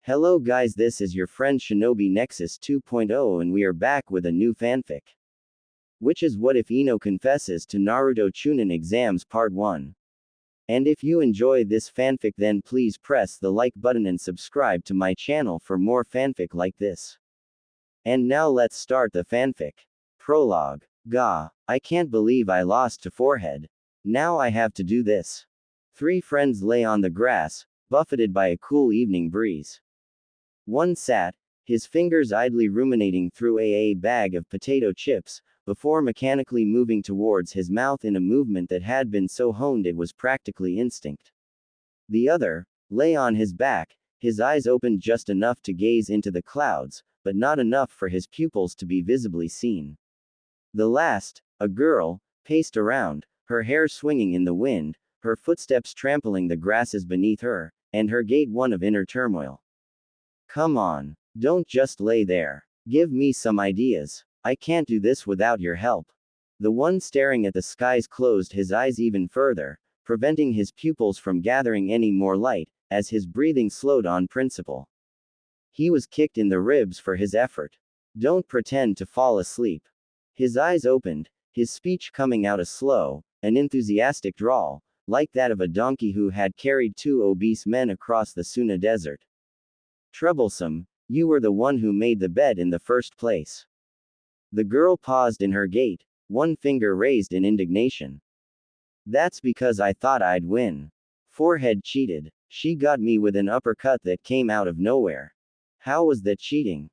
Hello guys, this is your friend Shinobi Nexus 2.0 and we are back with a new fanfic. Which is What If Ino Confesses to Naruto Chunin Exams Part 1. And if you enjoy this fanfic then please press the like button and subscribe to my channel for more fanfic like this. And now let's start the fanfic. Prologue. Gah, I can't believe I lost to Forehead. Now I have to do this. Three friends lay on the grass, buffeted by a cool evening breeze. One sat, his fingers idly ruminating through a bag of potato chips, before mechanically moving towards his mouth in a movement that had been so honed it was practically instinct. The other lay on his back, his eyes opened just enough to gaze into the clouds, but not enough for his pupils to be visibly seen. The last, a girl, paced around, her hair swinging in the wind, her footsteps trampling the grasses beneath her, and her gait one of inner turmoil. Come on. Don't just lay there. Give me some ideas. I can't do this without your help. The one staring at the skies closed his eyes even further, preventing his pupils from gathering any more light, as his breathing slowed on principle. He was kicked in the ribs for his effort. Don't pretend to fall asleep. His eyes opened, his speech coming out a slow, an enthusiastic drawl, like that of a donkey who had carried two obese men across the Suna Desert. Troublesome, you were the one who made the bed in the first place. The girl paused in her gait, one finger raised in indignation. That's because I thought I'd win. Forehead cheated. She got me with an uppercut that came out of nowhere. How was that cheating?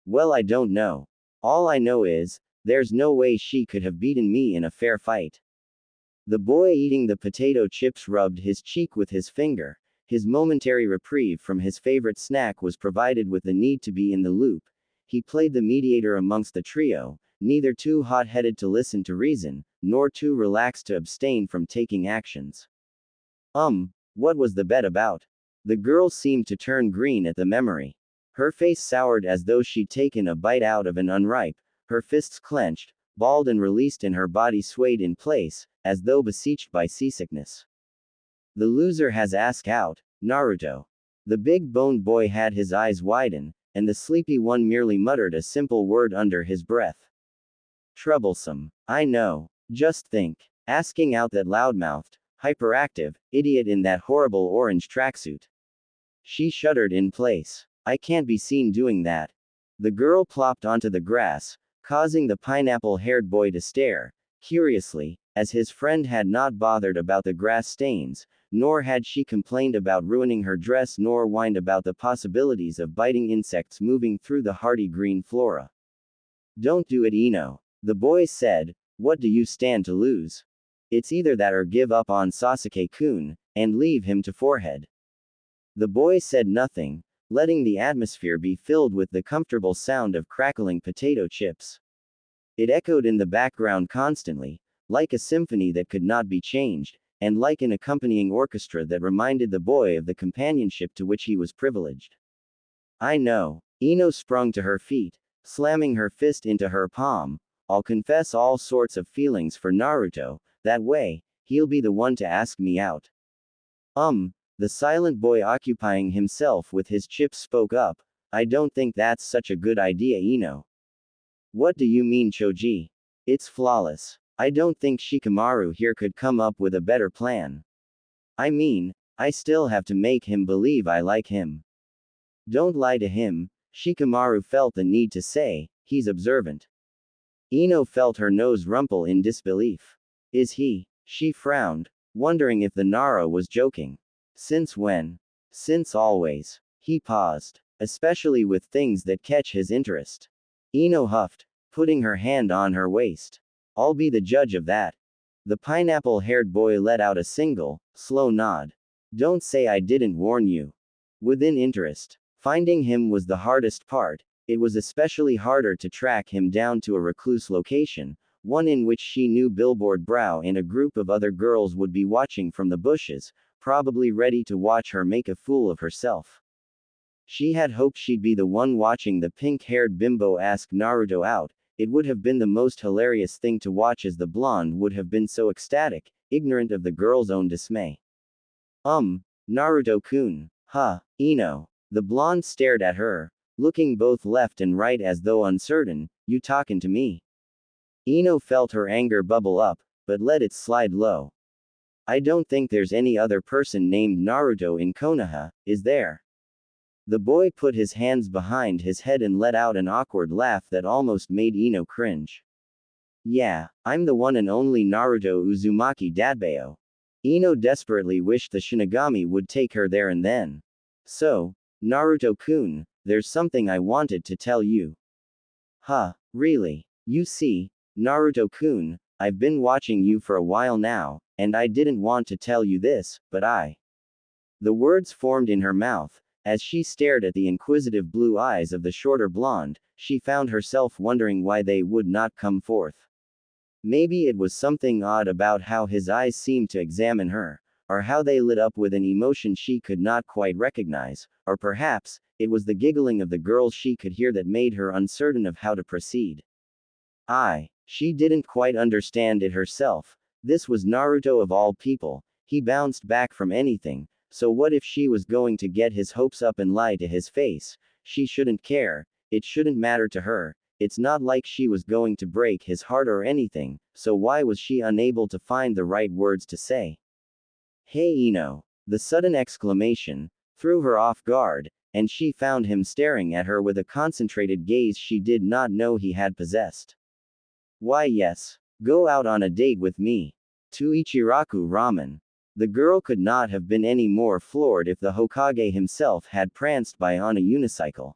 Well, I don't know. All I know is, there's no way she could have beaten me in a fair fight. The boy eating the potato chips rubbed his cheek with his finger. His momentary reprieve from his favorite snack was provided with the need to be in the loop. He played the mediator amongst the trio, neither too hot-headed to listen to reason, nor too relaxed to abstain from taking actions. What was the bet about? The girl seemed to turn green at the memory. Her face soured as though she'd taken a bite out of an unripe, her fists clenched, balled and released and her body swayed in place, as though besieged by seasickness. The loser has asked out, Naruto. The big-boned boy had his eyes widen, and the sleepy one merely muttered a simple word under his breath. Troublesome. I know. Just think. Asking out that loudmouthed, hyperactive, idiot in that horrible orange tracksuit. She shuddered in place. I can't be seen doing that. The girl plopped onto the grass, causing the pineapple-haired boy to stare, curiously, as his friend had not bothered about the grass stains, nor had she complained about ruining her dress nor whined about the possibilities of biting insects moving through the hardy green flora. Don't do it, Ino. The boy said, what do you stand to lose? It's either that or give up on Sasuke-kun, and leave him to Forehead. The boy said nothing, letting the atmosphere be filled with the comfortable sound of crackling potato chips. It echoed in the background constantly, like a symphony that could not be changed, and like an accompanying orchestra that reminded the boy of the companionship to which he was privileged. I know. Ino sprung to her feet, slamming her fist into her palm. I'll confess all sorts of feelings for Naruto, that way, he'll be the one to ask me out. The silent boy occupying himself with his chips spoke up, I don't think that's such a good idea, Ino. What do you mean, Choji? It's flawless. I don't think Shikamaru here could come up with a better plan. I mean, I still have to make him believe I like him. Don't lie to him, Shikamaru felt the need to say, he's observant. Ino felt her nose rumple in disbelief. Is he? She frowned, wondering if the Nara was joking. Since when? Since always. He paused, especially with things that catch his interest. Ino huffed, putting her hand on her waist. I'll be the judge of that. The pineapple-haired boy let out a single, slow nod. Don't say I didn't warn you. Within interest. Finding him was the hardest part. It was especially harder to track him down to a recluse location, one in which she knew Billboard Brow and a group of other girls would be watching from the bushes, probably ready to watch her make a fool of herself. She had hoped she'd be the one watching the pink-haired bimbo ask Naruto out. It would have been the most hilarious thing to watch, as the blonde would have been so ecstatic, ignorant of the girl's own dismay. Naruto-kun. Huh, Ino. The blonde stared at her, looking both left and right as though uncertain. You talkin' to me? Ino felt her anger bubble up, but let it slide low. I don't think there's any other person named Naruto in Konoha, is there? The boy put his hands behind his head and let out an awkward laugh that almost made Ino cringe. Yeah, I'm the one and only Naruto Uzumaki Dadbao. Ino desperately wished the Shinigami would take her there and then. So, Naruto-kun, there's something I wanted to tell you. Huh, really? You see, Naruto-kun, I've been watching you for a while now, and I didn't want to tell you this, but The words formed in her mouth. As she stared at the inquisitive blue eyes of the shorter blonde, she found herself wondering why they would not come forth. Maybe it was something odd about how his eyes seemed to examine her, or how they lit up with an emotion she could not quite recognize, or perhaps, it was the giggling of the girls she could hear that made her uncertain of how to proceed. She didn't quite understand it herself. This was Naruto of all people. He bounced back from anything. So what if she was going to get his hopes up and lie to his face? She shouldn't care. It shouldn't matter to her. It's not like she was going to break his heart or anything, so why was she unable to find the right words to say? Hey Ino! The sudden exclamation threw her off guard, and she found him staring at her with a concentrated gaze she did not know he had possessed. Why yes. Go out on a date with me. To Ichiraku Ramen. The girl could not have been any more floored if the Hokage himself had pranced by on a unicycle.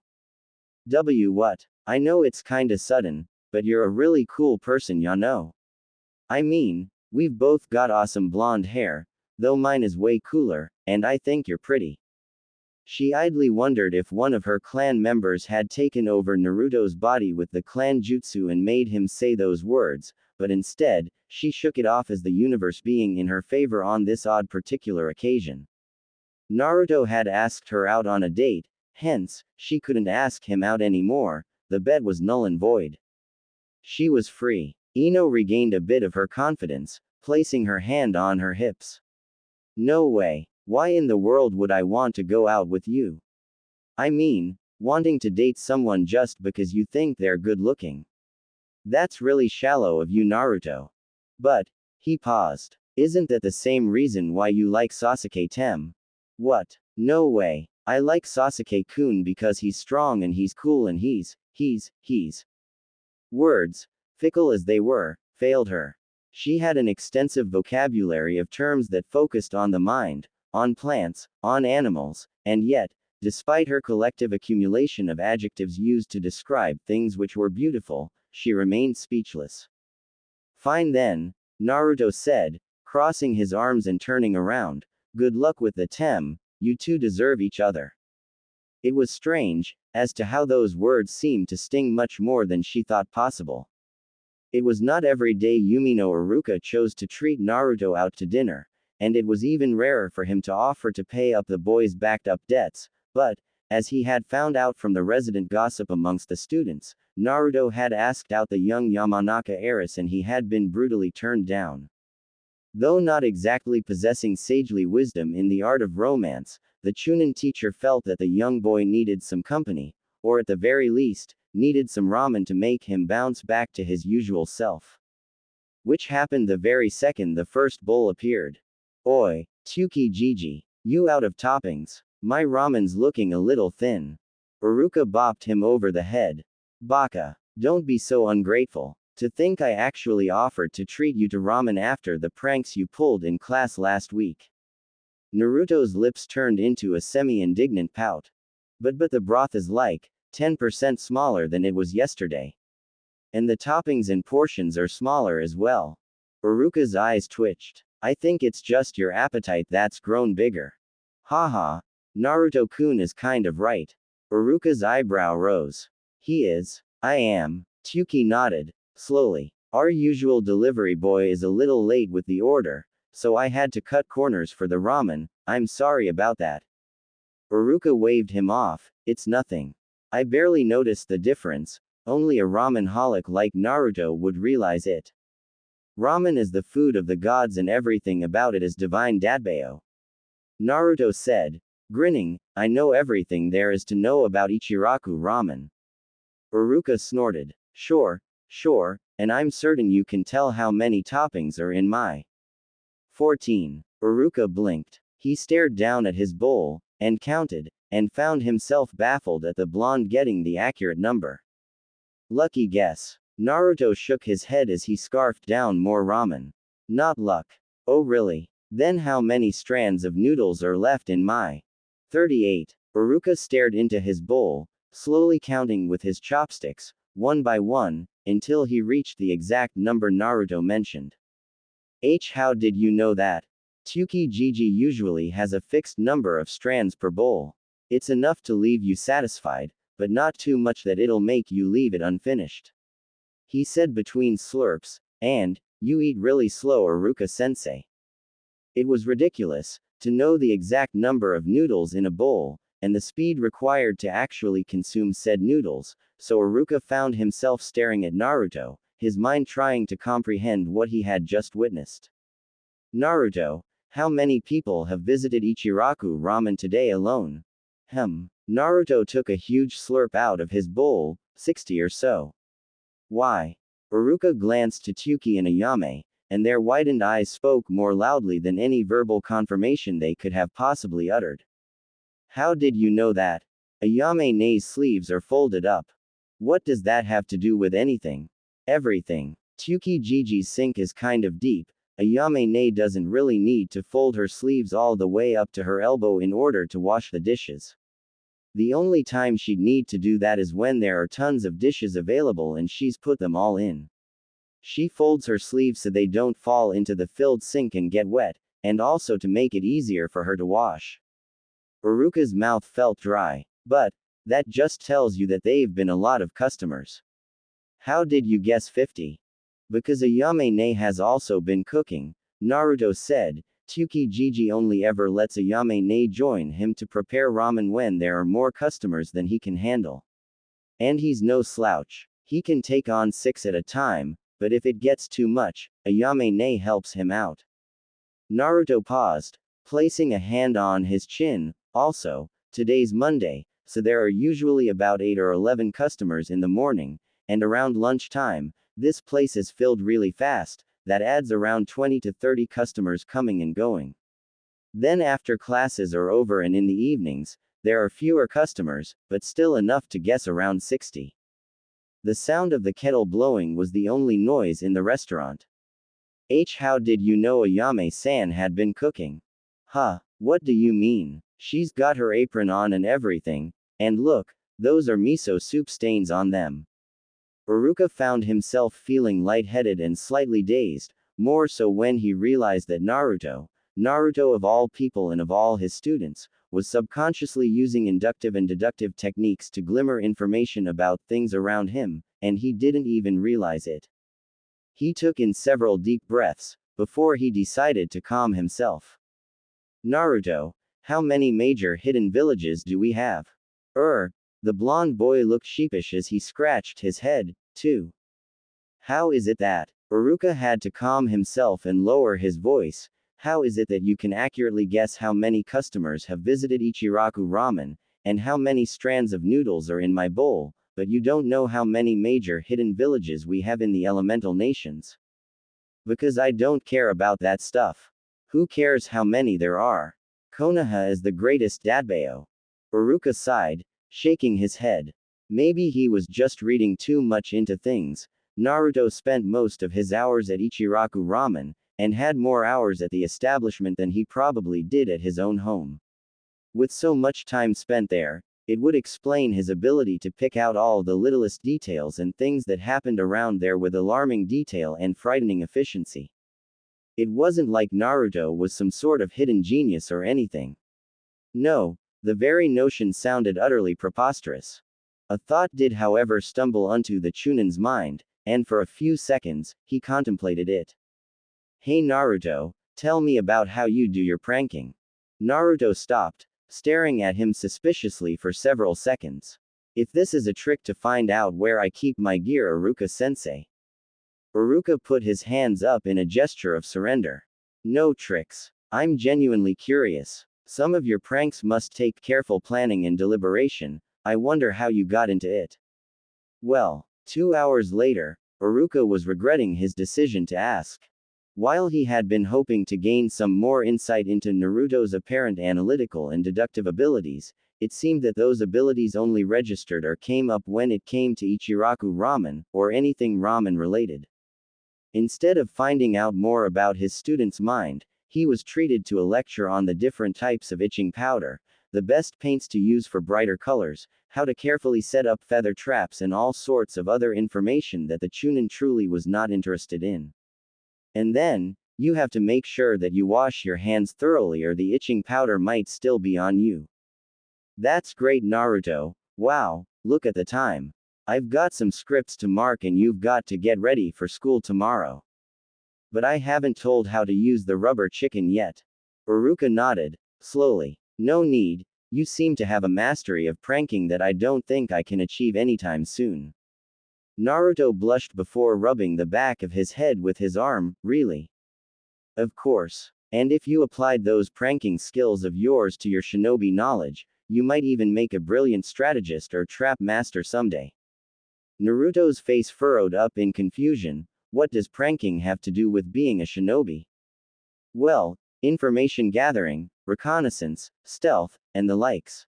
What? I know it's kinda sudden, but you're a really cool person, ya know. I mean, we've both got awesome blonde hair, though mine is way cooler, and I think you're pretty. She idly wondered if one of her clan members had taken over Naruto's body with the clan jutsu and made him say those words, but instead, she shook it off as the universe being in her favor on this odd particular occasion. Naruto had asked her out on a date, hence, she couldn't ask him out anymore. The bet was null and void. She was free. Ino regained a bit of her confidence, placing her hand on her hips. No way. Why in the world would I want to go out with you? I mean, wanting to date someone just because you think they're good looking. That's really shallow of you, Naruto. But, he paused. Isn't that the same reason why you like Sasuke-tem? What? No way. I like Sasuke-kun because he's strong and he's cool and he's. Words, fickle as they were, failed her. She had an extensive vocabulary of terms that focused on the mind, on plants, on animals, and yet, despite her collective accumulation of adjectives used to describe things which were beautiful, she remained speechless. Fine then, Naruto said, crossing his arms and turning around. Good luck with the tem, you two deserve each other. It was strange, as to how those words seemed to sting much more than she thought possible. It was not every day Yumino Iruka chose to treat Naruto out to dinner, and it was even rarer for him to offer to pay up the boy's backed-up debts, but, as he had found out from the resident gossip amongst the students, Naruto had asked out the young Yamanaka heiress and he had been brutally turned down. Though not exactly possessing sagely wisdom in the art of romance, the Chunin teacher felt that the young boy needed some company, or at the very least, needed some ramen to make him bounce back to his usual self. Which happened the very second the first bowl appeared. Oi, Tsuki Gigi, you out of toppings. My ramen's looking a little thin. Iruka bopped him over the head. Baka, don't be so ungrateful. To think I actually offered to treat you to ramen after the pranks you pulled in class last week. Naruto's lips turned into a semi-indignant pout. But the broth is like 10% smaller than it was yesterday. And the toppings and portions are smaller as well. Iruka's eyes twitched. I think it's just your appetite that's grown bigger. Haha. Naruto-kun is kind of right. Iruka's eyebrow rose. He is. I am. Tsuki nodded. Slowly. Our usual delivery boy is a little late with the order, so I had to cut corners for the ramen. I'm sorry about that. Iruka waved him off. It's nothing. I barely noticed the difference. Only a ramen-holic like Naruto would realize it. Ramen is the food of the gods and everything about it is divine, Dadbao. Naruto said, Grinning, I know everything there is to know about Ichiraku ramen. Uruka snorted. Sure, and I'm certain you can tell how many toppings are in my 14. Uruka blinked. He stared down at his bowl, and counted, and found himself baffled at the blonde getting the accurate number. Lucky guess. Naruto shook his head as he scarfed down more ramen. Not luck. Oh really? Then how many strands of noodles are left in my 38? Uruka stared into his bowl, slowly counting with his chopsticks, one by one, until he reached the exact number Naruto mentioned. How did you know that? Tsukijiji usually has a fixed number of strands per bowl. It's enough to leave you satisfied, but not too much that it'll make you leave it unfinished. He said between slurps, and, you eat really slow, Uruka-sensei. It was ridiculous to know the exact number of noodles in a bowl, and the speed required to actually consume said noodles, so Uruka found himself staring at Naruto, his mind trying to comprehend what he had just witnessed. Naruto, how many people have visited Ichiraku ramen today alone? Naruto took a huge slurp out of his bowl, 60 or so. Why? Uruka glanced to Tsuki and Ayame, and their widened eyes spoke more loudly than any verbal confirmation they could have possibly uttered. How did you know that? Ayame-ne's sleeves are folded up. What does that have to do with anything? Everything. Tsukijiji's sink is kind of deep. Ayame-ne doesn't really need to fold her sleeves all the way up to her elbow in order to wash the dishes. The only time she'd need to do that is when there are tons of dishes available and she's put them all in. She folds her sleeves so they don't fall into the filled sink and get wet, and also to make it easier for her to wash. Uruka's mouth felt dry. But that just tells you that they've been a lot of customers. How did you guess 50? Because Ayame-ne has also been cooking, Naruto said. Tsukijiji only ever lets Ayame-ne join him to prepare ramen when there are more customers than he can handle. And he's no slouch. He can take on 6 at a time, but if it gets too much, Ayame-ne helps him out. Naruto paused, placing a hand on his chin. Also, today's Monday, so there are usually about 8 or 11 customers in the morning, and around lunchtime, this place is filled really fast. That adds around 20 to 30 customers coming and going. Then after classes are over and in the evenings, there are fewer customers, but still enough to guess around 60. The sound of the kettle blowing was the only noise in the restaurant. How did you know Ayame-san had been cooking? What do you mean? She's got her apron on and everything, and look, those are miso soup stains on them. Uruka found himself feeling lightheaded and slightly dazed, more so when he realized that Naruto of all people and of all his students, was subconsciously using inductive and deductive techniques to glimmer information about things around him, and he didn't even realize it. He took in several deep breaths, before he decided to calm himself. Naruto, how many major hidden villages do we have? The blonde boy looked sheepish as he scratched his head, too. How is it that? Uruka had to calm himself and lower his voice. How is it that you can accurately guess how many customers have visited Ichiraku ramen, and how many strands of noodles are in my bowl, but you don't know how many major hidden villages we have in the elemental nations? Because I don't care about that stuff. Who cares how many there are? Konoha is the greatest Datbeo. Uruka sighed, shaking his head. Maybe he was just reading too much into things. Naruto spent most of his hours at Ichiraku ramen, and had more hours at the establishment than he probably did at his own home. With so much time spent there, it would explain his ability to pick out all the littlest details and things that happened around there with alarming detail and frightening efficiency. It wasn't like Naruto was some sort of hidden genius or anything. No, the very notion sounded utterly preposterous. A thought did however stumble onto the Chunin's mind, and for a few seconds, he contemplated it. Hey Naruto, tell me about how you do your pranking. Naruto stopped, staring at him suspiciously for several seconds. If this is a trick to find out where I keep my gear, Uruka-sensei. Uruka put his hands up in a gesture of surrender. No tricks. I'm genuinely curious. Some of your pranks must take careful planning and deliberation. I wonder how you got into it. Well, 2 hours later, Iruka was regretting his decision to ask. While he had been hoping to gain some more insight into Naruto's apparent analytical and deductive abilities, it seemed that those abilities only registered or came up when it came to Ichiraku ramen, or anything ramen related. Instead of finding out more about his student's mind, he was treated to a lecture on the different types of itching powder, the best paints to use for brighter colors, how to carefully set up feather traps, and all sorts of other information that the Chunin truly was not interested in. And then, you have to make sure that you wash your hands thoroughly or the itching powder might still be on you. That's great, Naruto. Wow, look at the time. I've got some scripts to mark and you've got to get ready for school tomorrow. But I haven't told how to use the rubber chicken yet. Iruka nodded, slowly. No need, you seem to have a mastery of pranking that I don't think I can achieve anytime soon. Naruto blushed before rubbing the back of his head with his arm. Really? Of course. And if you applied those pranking skills of yours to your shinobi knowledge, you might even make a brilliant strategist or trap master someday. Naruto's face furrowed up in confusion. What does pranking have to do with being a shinobi? Well, information gathering, reconnaissance, stealth, and the likes.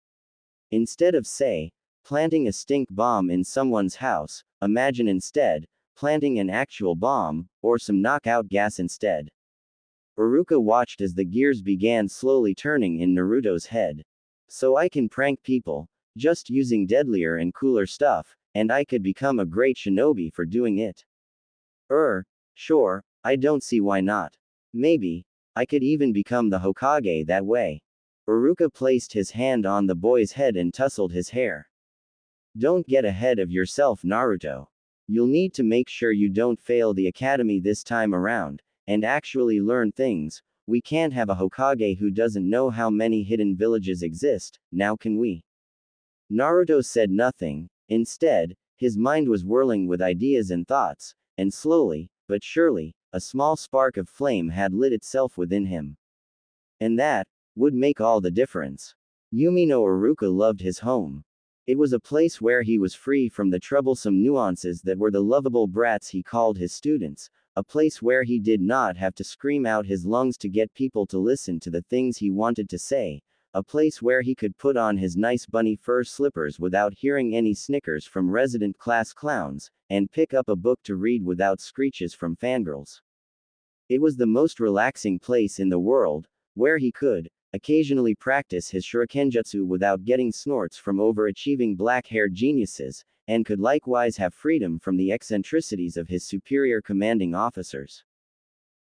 Instead of, say, planting a stink bomb in someone's house, imagine instead, planting an actual bomb, or some knockout gas instead. Iruka watched as the gears began slowly turning in Naruto's head. So I can prank people, just using deadlier and cooler stuff, and I could become a great shinobi for doing it. Sure, I don't see why not. Maybe, I could even become the Hokage that way. Iruka placed his hand on the boy's head and tousled his hair. Don't get ahead of yourself, Naruto. You'll need to make sure you don't fail the academy this time around, and actually learn things. We can't have a Hokage who doesn't know how many hidden villages exist, now can we? Naruto said nothing. Instead, his mind was whirling with ideas and thoughts, and slowly, but surely, a small spark of flame had lit itself within him. And that would make all the difference. Yumino Iruka loved his home. It was a place where he was free from the troublesome nuances that were the lovable brats he called his students, a place where he did not have to scream out his lungs to get people to listen to the things he wanted to say, a place where he could put on his nice bunny fur slippers without hearing any snickers from resident class clowns, and pick up a book to read without screeches from fangirls. It was the most relaxing place in the world, where he could occasionally practice his shurikenjutsu without getting snorts from overachieving black-haired geniuses, and could likewise have freedom from the eccentricities of his superior commanding officers.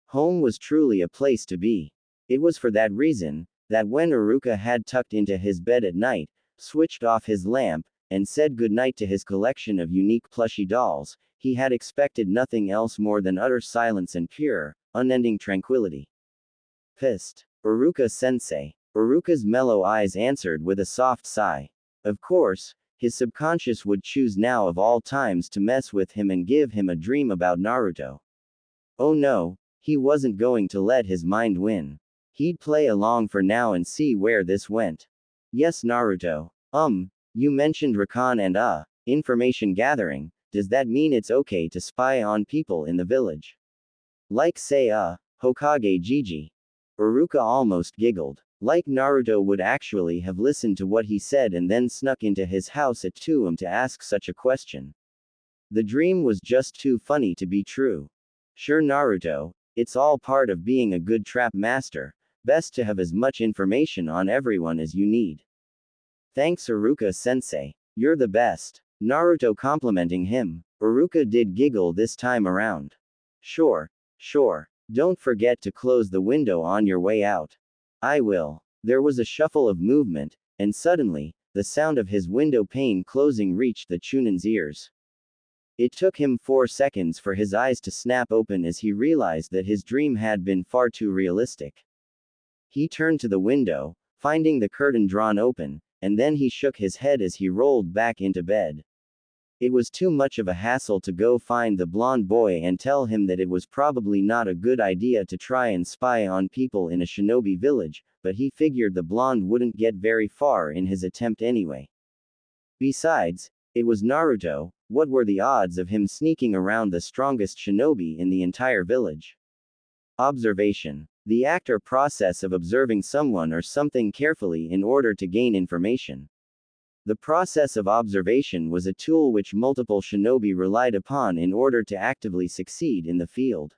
Home was truly a place to be. It was for that reason that when Iruka had tucked into his bed at night, switched off his lamp, and said goodnight to his collection of unique plushy dolls, he had expected nothing else more than utter silence and pure, unending tranquility. Pissed. Iruka-sensei. Iruka's mellow eyes answered with a soft sigh. Of course, his subconscious would choose now of all times to mess with him and give him a dream about Naruto. Oh no, he wasn't going to let his mind win. He'd play along for now and see where this went. Yes, Naruto. You mentioned recon and information gathering. Does that mean it's okay to spy on people in the village? Like say Hokage Gigi. Iruka almost giggled. Like Naruto would actually have listened to what he said and then snuck into his house at 2 a.m. to ask such a question. The dream was just too funny to be true. Sure, Naruto, it's all part of being a good trap master. Best to have as much information on everyone as you need. Thanks, Iruka-sensei. You're the best. Naruto complimenting him. Iruka did giggle this time around. Sure. Don't forget to close the window on your way out. I will. There was a shuffle of movement, and suddenly, the sound of his window pane closing reached the Chunin's ears. It took him 4 seconds for his eyes to snap open as he realized that his dream had been far too realistic. He turned to the window, finding the curtain drawn open, and then he shook his head as he rolled back into bed. It was too much of a hassle to go find the blonde boy and tell him that it was probably not a good idea to try and spy on people in a shinobi village, but he figured the blonde wouldn't get very far in his attempt anyway. Besides, it was Naruto. What were the odds of him sneaking around the strongest shinobi in the entire village? Observation. The act or process of observing someone or something carefully in order to gain information. The process of observation was a tool which multiple shinobi relied upon in order to actively succeed in the field.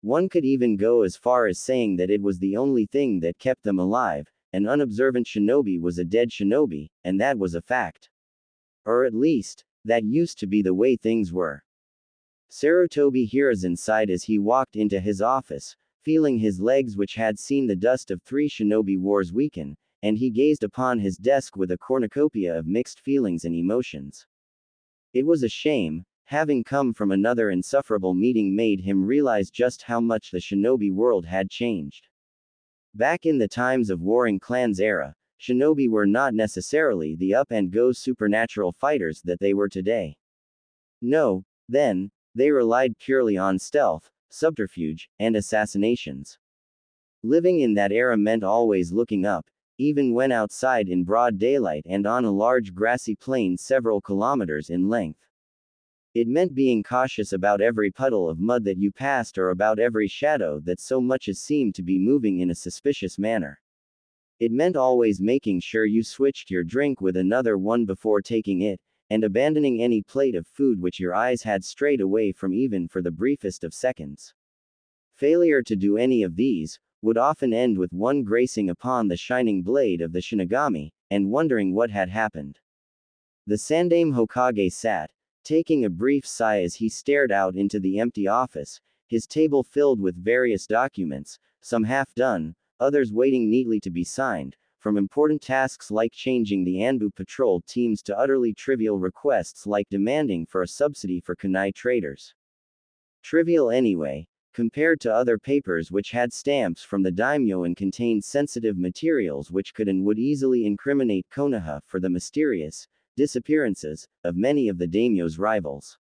One could even go as far as saying that it was the only thing that kept them alive. An unobservant shinobi was a dead shinobi, and that was a fact. Or at least, that used to be the way things were. Sarutobi Hiruzen sighed as he walked into his office, feeling his legs which had seen the dust of 3 shinobi wars weaken, and he gazed upon his desk with a cornucopia of mixed feelings and emotions. It was a shame, having come from another insufferable meeting made him realize just how much the shinobi world had changed. Back in the times of warring clans era, shinobi were not necessarily the up-and-go supernatural fighters that they were today. No, then, they relied purely on stealth, subterfuge, and assassinations. Living in that era meant always looking up, even when outside in broad daylight and on a large grassy plain several kilometers in length. It meant being cautious about every puddle of mud that you passed or about every shadow that so much as seemed to be moving in a suspicious manner. It meant always making sure you switched your drink with another one before taking it, and abandoning any plate of food which your eyes had strayed away from even for the briefest of seconds. Failure to do any of these would often end with one gracing upon the shining blade of the Shinigami, and wondering what had happened. The Sandaime Hokage sat, taking a brief sigh as he stared out into the empty office, his table filled with various documents, some half done, others waiting neatly to be signed, from important tasks like changing the Anbu patrol teams to utterly trivial requests like demanding for a subsidy for kunai traders. Trivial anyway, compared to other papers which had stamps from the daimyo and contained sensitive materials which could and would easily incriminate Konoha for the mysterious disappearances of many of the daimyo's rivals.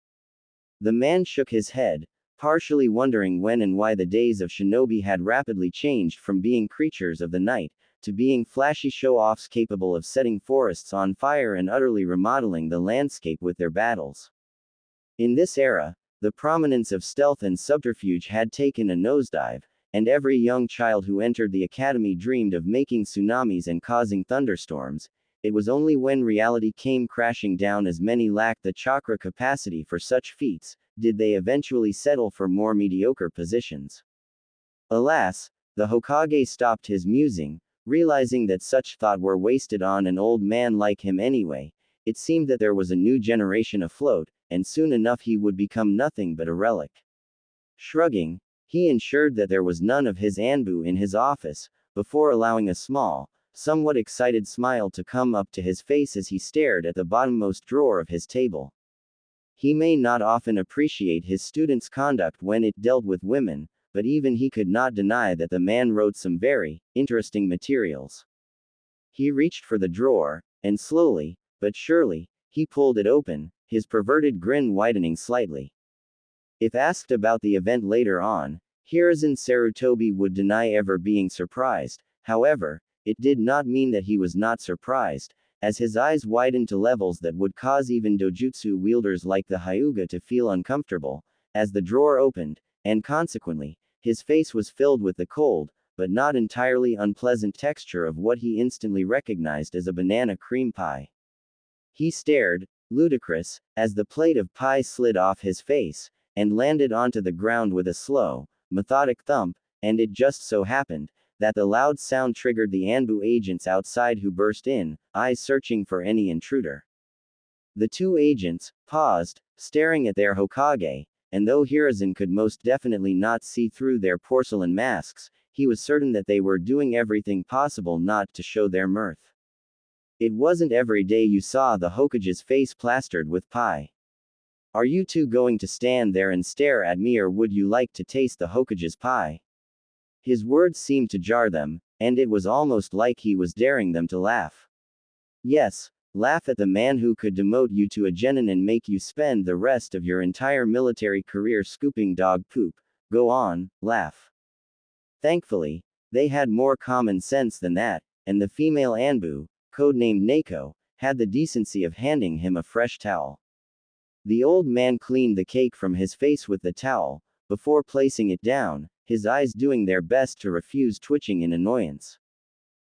The man shook his head, partially wondering when and why the days of shinobi had rapidly changed from being creatures of the night to being flashy show-offs capable of setting forests on fire and utterly remodeling the landscape with their battles. In this era, the prominence of stealth and subterfuge had taken a nosedive, and every young child who entered the academy dreamed of making tsunamis and causing thunderstorms. It was only when reality came crashing down as many lacked the chakra capacity for such feats, did they eventually settle for more mediocre positions. Alas, the Hokage stopped his musing, realizing that such thought were wasted on an old man like him anyway. It seemed that there was a new generation afloat, and soon enough he would become nothing but a relic. Shrugging, he ensured that there was none of his Anbu in his office, before allowing a small, somewhat excited smile to come up to his face as he stared at the bottommost drawer of his table. He may not often appreciate his students' conduct when it dealt with women, but even he could not deny that the man wrote some very interesting materials. He reached for the drawer, and slowly, but surely, he pulled it open, his perverted grin widening slightly. If asked about the event later on, Hiruzen Sarutobi would deny ever being surprised. However, it did not mean that he was not surprised, as his eyes widened to levels that would cause even dojutsu wielders like the Hyuga to feel uncomfortable, as the drawer opened, and consequently, his face was filled with the cold, but not entirely unpleasant texture of what he instantly recognized as a banana cream pie. He stared, ludicrous, as the plate of pie slid off his face, and landed onto the ground with a slow, methodic thump, and it just so happened that the loud sound triggered the Anbu agents outside who burst in, eyes searching for any intruder. The two agents paused, staring at their Hokage, and though Hiruzen could most definitely not see through their porcelain masks, he was certain that they were doing everything possible not to show their mirth. It wasn't every day you saw the Hokage's face plastered with pie. Are you two going to stand there and stare at me, or would you like to taste the Hokage's pie? His words seemed to jar them, and it was almost like he was daring them to laugh. Yes, Laugh at the man who could demote you to a genin and make you spend the rest of your entire military career scooping dog poop. Go on, laugh. Thankfully, they had more common sense than that, and the female Anbu, codenamed Nako, had the decency of handing him a fresh towel. The old man cleaned the cake from his face with the towel, before placing it down, his eyes doing their best to refuse twitching in annoyance.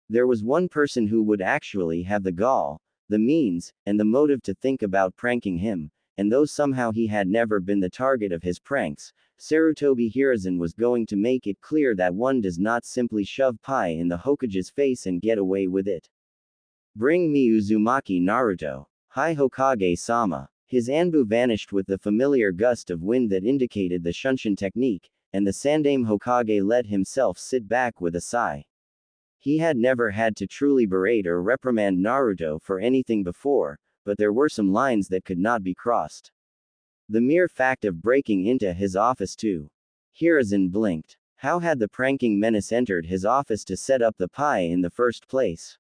There was one person who would actually have the gall, the means, and the motive to think about pranking him, and though somehow he had never been the target of his pranks, Sarutobi Hiruzen was going to make it clear that one does not simply shove pie in the Hokage's face and get away with it. Bring me Uzumaki Naruto. Hi Hokage-sama. His Anbu vanished with the familiar gust of wind that indicated the Shunshin technique, and the Sandaime Hokage let himself sit back with a sigh. He had never had to truly berate or reprimand Naruto for anything before, but there were some lines that could not be crossed. The mere fact of breaking into his office too. Hiruzen blinked. How had the pranking menace entered his office to set up the pie in the first place?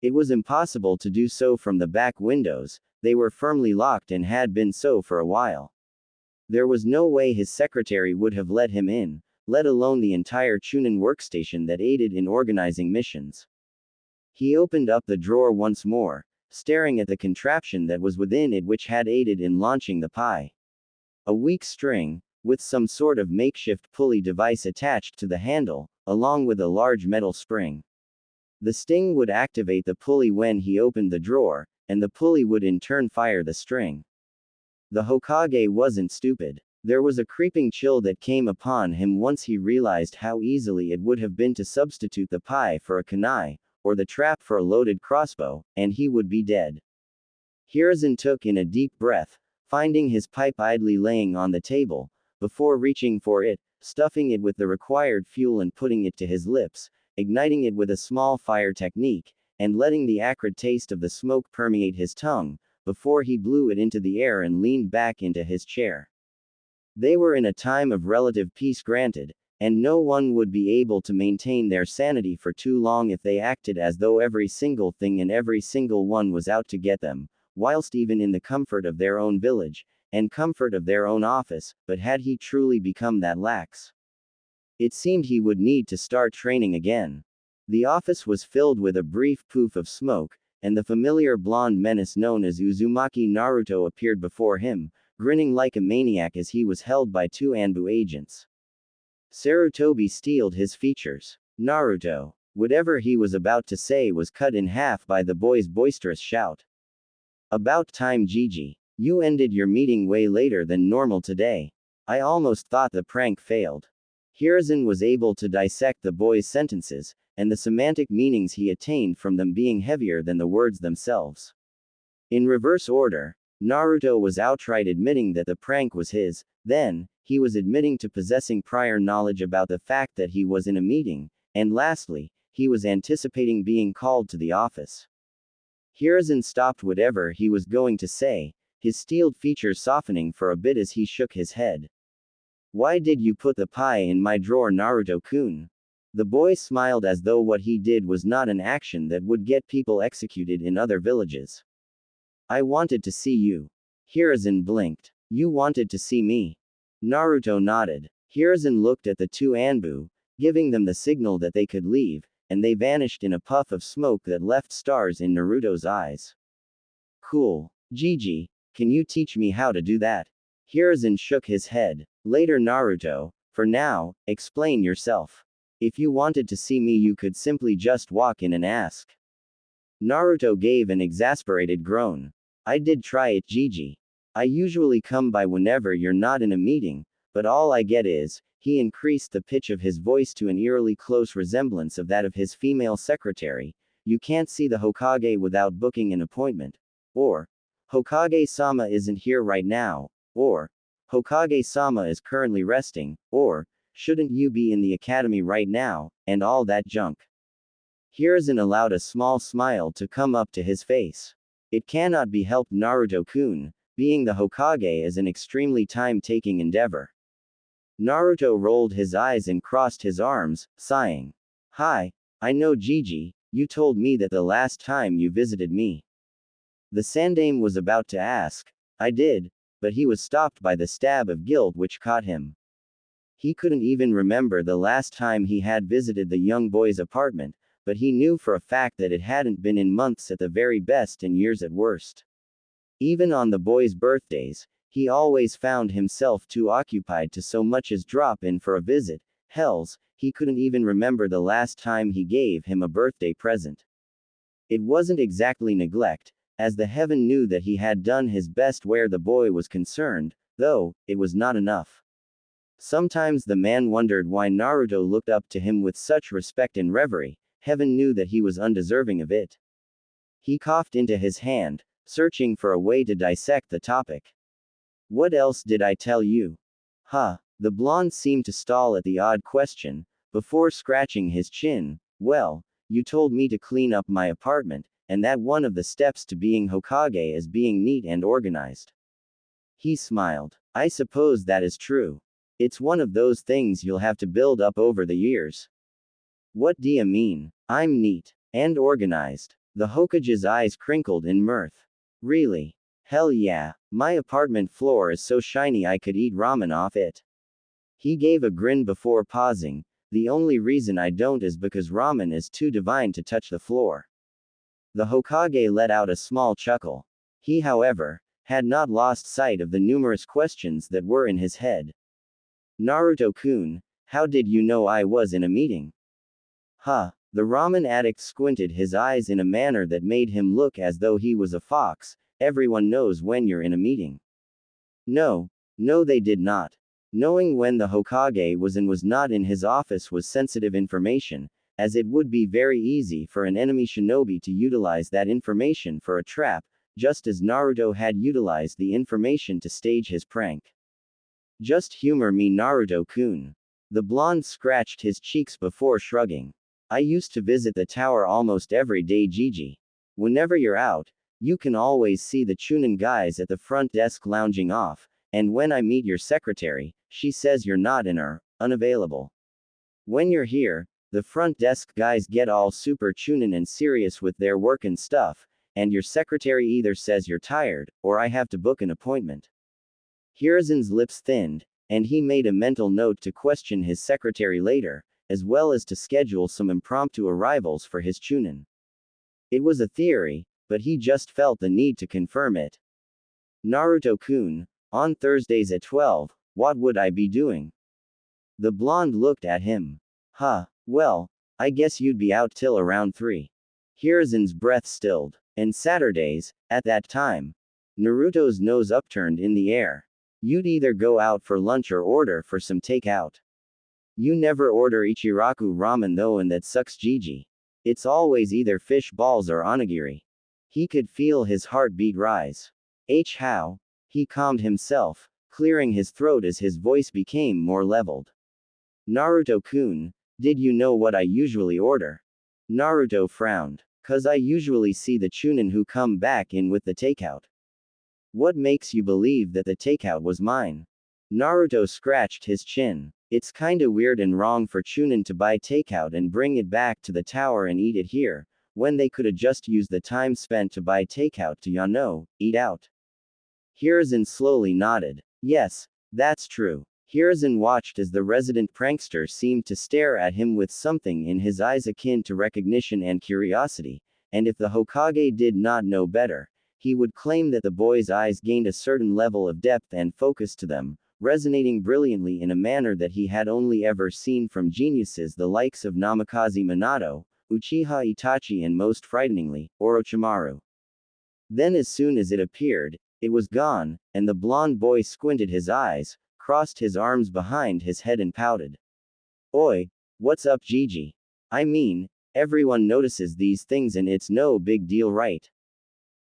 It was impossible to do so from the back windows, they were firmly locked and had been so for a while. There was no way his secretary would have let him in, let alone the entire Chunin workstation that aided in organizing missions. He opened up the drawer once more, staring at the contraption that was within it which had aided in launching the pie. A weak string, with some sort of makeshift pulley device attached to the handle, along with a large metal spring. The sting would activate the pulley when he opened the drawer, and the pulley would in turn fire the string. The Hokage wasn't stupid. There was a creeping chill that came upon him once he realized how easily it would have been to substitute the pie for a kunai, or the trap for a loaded crossbow, and he would be dead. Hiruzen took in a deep breath, finding his pipe idly laying on the table, before reaching for it, stuffing it with the required fuel and putting it to his lips, igniting it with a small fire technique, and letting the acrid taste of the smoke permeate his tongue, before he blew it into the air and leaned back into his chair. They were in a time of relative peace granted, and no one would be able to maintain their sanity for too long if they acted as though every single thing and every single one was out to get them, whilst even in the comfort of their own village, and comfort of their own office, but had he truly become that lax? It seemed he would need to start training again. The office was filled with a brief poof of smoke, and the familiar blonde menace known as Uzumaki Naruto appeared before him, grinning like a maniac as he was held by two Anbu agents. Sarutobi steeled his features. Naruto. Whatever he was about to say was cut in half by the boy's boisterous shout. About time, Gigi. You ended your meeting way later than normal today. I almost thought the prank failed. Hiruzen was able to dissect the boy's sentences, and the semantic meanings he attained from them being heavier than the words themselves. In reverse order, Naruto was outright admitting that the prank was his, then, he was admitting to possessing prior knowledge about the fact that he was in a meeting, and lastly, he was anticipating being called to the office. Hiruzen stopped whatever he was going to say, his steeled features softening for a bit as he shook his head. Why did you put the pie in my drawer, Naruto-kun? The boy smiled as though what he did was not an action that would get people executed in other villages. I wanted to see you. Hiruzen blinked. You wanted to see me? Naruto nodded. Hiruzen looked at the two Anbu, giving them the signal that they could leave, and they vanished in a puff of smoke that left stars in Naruto's eyes. Cool. Gigi, can you teach me how to do that? Hiruzen shook his head. Later, Naruto. For now, explain yourself. If you wanted to see me, you could simply just walk in and ask. Naruto gave an exasperated groan. I did try it, Gigi. I usually come by whenever you're not in a meeting, but all I get is, he increased the pitch of his voice to an eerily close resemblance of that of his female secretary, you can't see the Hokage without booking an appointment. Or, Hokage-sama isn't here right now. Or, Hokage-sama is currently resting. Or, shouldn't you be in the academy right now, and all that junk. Hiruzen allowed a small smile to come up to his face. It cannot be helped, Naruto-kun, being the Hokage is an extremely time-taking endeavor. Naruto rolled his eyes and crossed his arms, sighing. Hi, I know, Gigi, you told me that the last time you visited me. The Sandaime was about to ask, I did, but he was stopped by the stab of guilt which caught him. He couldn't even remember the last time he had visited the young boy's apartment, but he knew for a fact that it hadn't been in months at the very best and years at worst. Even on the boy's birthdays, he always found himself too occupied to so much as drop in for a visit. Hells, he couldn't even remember the last time he gave him a birthday present. It wasn't exactly neglect, as the heaven knew that he had done his best where the boy was concerned, though, it was not enough. Sometimes the man wondered why Naruto looked up to him with such respect and reverie. Heaven knew that he was undeserving of it. He coughed into his hand, searching for a way to dissect the topic. What else did I tell you? Huh. The blonde seemed to stall at the odd question, before scratching his chin. Well, you told me to clean up my apartment, and that one of the steps to being Hokage is being neat and organized. He smiled. I suppose that is true. It's one of those things you'll have to build up over the years. What do you mean? I'm neat and organized. The Hokage's eyes crinkled in mirth. Really? Hell yeah, my apartment floor is so shiny I could eat ramen off it. He gave a grin before pausing. The only reason I don't is because ramen is too divine to touch the floor. The Hokage let out a small chuckle. He, however, had not lost sight of the numerous questions that were in his head. Naruto-kun, how did you know I was in a meeting? Huh. The ramen addict squinted his eyes in a manner that made him look as though he was a fox. Everyone knows when you're in a meeting. No, they did not. Knowing when the Hokage was and was not in his office was sensitive information, as it would be very easy for an enemy shinobi to utilize that information for a trap, just as Naruto had utilized the information to stage his prank. Just humor me, Naruto-kun. The blonde scratched his cheeks before shrugging. I used to visit the tower almost every day, Gigi. Whenever you're out, you can always see the Chunin guys at the front desk lounging off, and when I meet your secretary, she says you're not in or unavailable. When you're here, the front desk guys get all super Chunin and serious with their work and stuff, and your secretary either says you're tired, or I have to book an appointment. Hiruzen's lips thinned, and he made a mental note to question his secretary later, as well as to schedule some impromptu arrivals for his Chunin. It was a theory, but he just felt the need to confirm it. Naruto-kun, on Thursdays at 12, what would I be doing? The blonde looked at him. Huh, well, I guess you'd be out till around 3. Hiruzen's breath stilled. And Saturdays, at that time. Naruto's nose upturned in the air. You'd either go out for lunch or order for some takeout. You never order Ichiraku ramen though, and that sucks, Gigi. It's always either fish balls or onigiri. He could feel his heartbeat rise. How? He calmed himself, clearing his throat as his voice became more leveled. Naruto-kun, did you know what I usually order? Naruto frowned. 'Cause I usually see the Chunin who come back in with the takeout. What makes you believe that the takeout was mine? Naruto scratched his chin. It's kinda weird and wrong for Chunin to buy takeout and bring it back to the tower and eat it here, when they coulda just used the time spent to buy takeout to, eat out. Hiruzen slowly nodded. Yes, that's true. Hiruzen watched as the resident prankster seemed to stare at him with something in his eyes akin to recognition and curiosity, and if the Hokage did not know better, he would claim that the boy's eyes gained a certain level of depth and focus to them, resonating brilliantly in a manner that he had only ever seen from geniuses the likes of Namikaze Minato, Uchiha Itachi, and most frighteningly, Orochimaru. Then as soon as it appeared, it was gone, and the blonde boy squinted his eyes, crossed his arms behind his head and pouted. Oi, what's up, Gigi? I mean, everyone notices these things and it's no big deal, right?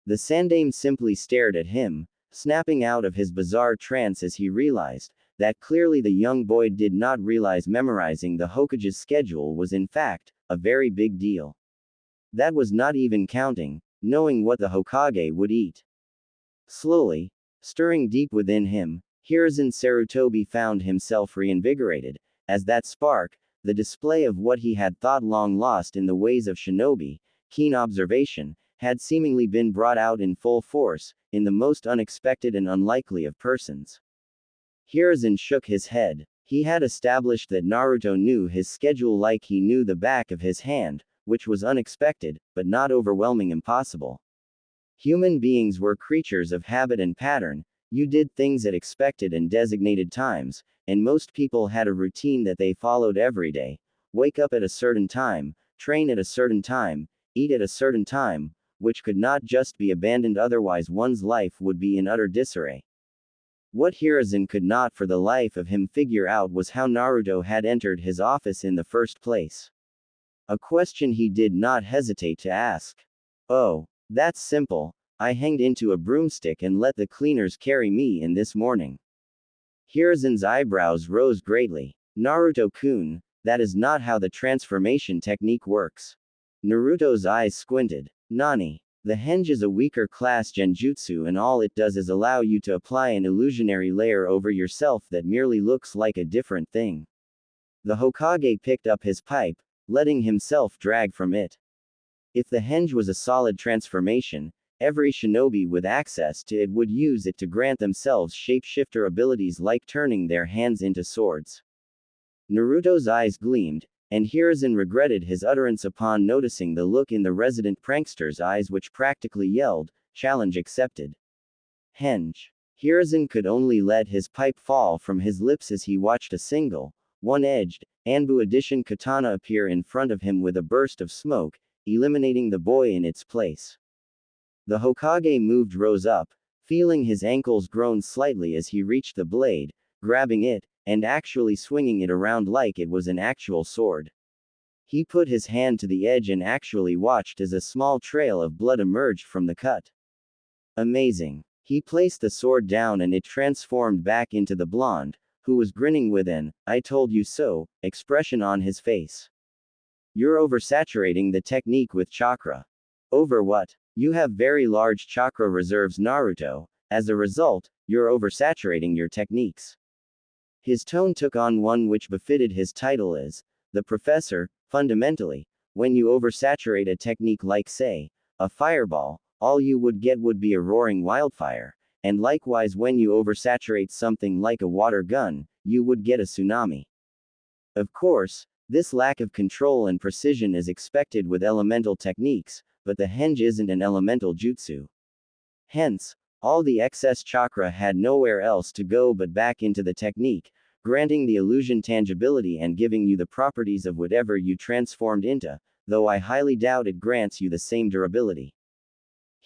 The Sandaime simply stared at him, snapping out of his bizarre trance as he realized that clearly the young boy did not realize memorizing the Hokage's schedule was in fact a very big deal. That was not even counting knowing what the Hokage would eat. Slowly, stirring deep within him, Hiruzen Sarutobi found himself reinvigorated, as that spark, the display of what he had thought long lost in the ways of shinobi, keen observation, had seemingly been brought out in full force, in the most unexpected and unlikely of persons. Hiruzen shook his head. He had established that Naruto knew his schedule like he knew the back of his hand, which was unexpected, but not overwhelming impossible. Human beings were creatures of habit and pattern. You did things at expected and designated times, and most people had a routine that they followed every day. Wake up at a certain time, train at a certain time, eat at a certain time, which could not just be abandoned, otherwise one's life would be in utter disarray. What Hiruzen could not for the life of him figure out was how Naruto had entered his office in the first place. A question he did not hesitate to ask. Oh, that's simple. I hanged into a broomstick and let the cleaners carry me in this morning. Hiruzen's eyebrows rose greatly. Naruto-kun, that is not how the transformation technique works. Naruto's eyes squinted. Nani? The henge is a weaker class genjutsu and all it does is allow you to apply an illusionary layer over yourself that merely looks like a different thing. The Hokage picked up his pipe, letting himself drag from it. If the henge was a solid transformation, every shinobi with access to it would use it to grant themselves shapeshifter abilities like turning their hands into swords. Naruto's eyes gleamed, and Hiruzen regretted his utterance upon noticing the look in the resident prankster's eyes which practically yelled, "Challenge accepted." Henge. Hiruzen could only let his pipe fall from his lips as he watched a single, one-edged, Anbu edition katana appear in front of him with a burst of smoke, eliminating the boy in its place. The Hokage rose up, feeling his ankles groan slightly as he reached the blade, grabbing it, and actually swinging it around like it was an actual sword. He put his hand to the edge and actually watched as a small trail of blood emerged from the cut. Amazing. He placed the sword down and it transformed back into the blonde, who was grinning with an "I told you so" expression on his face. You're oversaturating the technique with chakra. Over what? You have very large chakra reserves, Naruto. As a result, you're oversaturating your techniques. His tone took on one which befitted his title as the professor. Fundamentally, when you oversaturate a technique like, say, a fireball, all you would get would be a roaring wildfire, and likewise when you oversaturate something like a water gun, you would get a tsunami. Of course, this lack of control and precision is expected with elemental techniques, but the henge isn't an elemental jutsu. Hence, all the excess chakra had nowhere else to go but back into the technique, granting the illusion tangibility and giving you the properties of whatever you transformed into, though I highly doubt it grants you the same durability.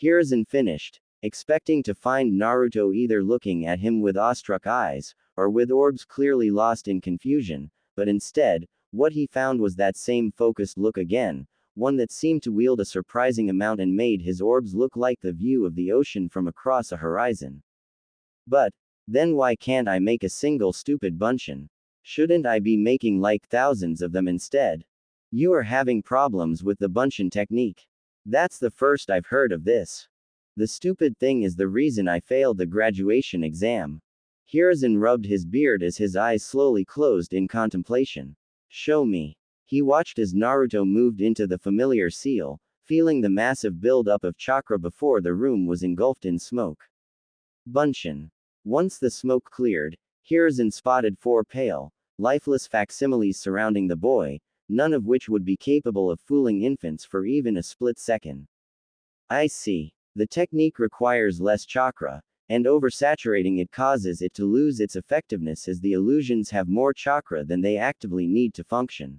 Hiruzen finished, expecting to find Naruto either looking at him with awestruck eyes, or with orbs clearly lost in confusion, but instead, what he found was that same focused look again, one that seemed to wield a surprising amount and made his orbs look like the view of the ocean from across a horizon. But, then why can't I make a single stupid bunshin? Shouldn't I be making like thousands of them instead? You are having problems with the bunshin technique. That's the first I've heard of this. The stupid thing is the reason I failed the graduation exam. Hiruzen rubbed his beard as his eyes slowly closed in contemplation. Show me. He watched as Naruto moved into the familiar seal, feeling the massive build-up of chakra before the room was engulfed in smoke. Bunshin. Once the smoke cleared, Hiruzen spotted 4 pale, lifeless facsimiles surrounding the boy, none of which would be capable of fooling infants for even a split second. I see. The technique requires less chakra, and oversaturating it causes it to lose its effectiveness as the illusions have more chakra than they actively need to function.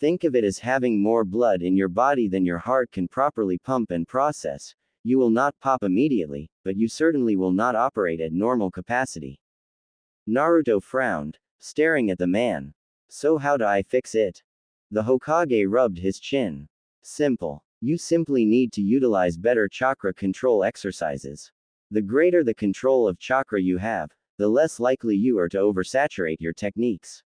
Think of it as having more blood in your body than your heart can properly pump and process. You will not pop immediately, but you certainly will not operate at normal capacity. Naruto frowned, staring at the man. So how do I fix it? The Hokage rubbed his chin. Simple. You simply need to utilize better chakra control exercises. The greater the control of chakra you have, the less likely you are to oversaturate your techniques.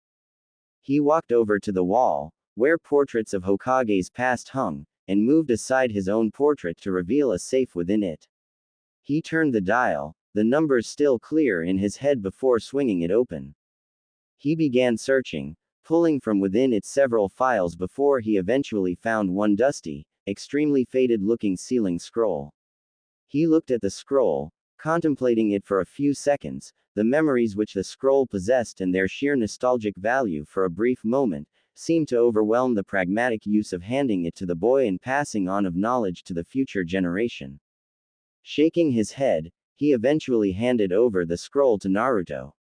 He walked over to the wall, where portraits of Hokage's past hung, and moved aside his own portrait to reveal a safe within it. He turned the dial, the numbers still clear in his head before swinging it open. He began searching, pulling from within it several files before he eventually found one dusty, extremely faded-looking sealing scroll. He looked at the scroll, contemplating it for a few seconds, the memories which the scroll possessed and their sheer nostalgic value for a brief moment, seemed to overwhelm the pragmatic use of handing it to the boy and passing on of knowledge to the future generation. Shaking his head, he eventually handed over the scroll to Naruto.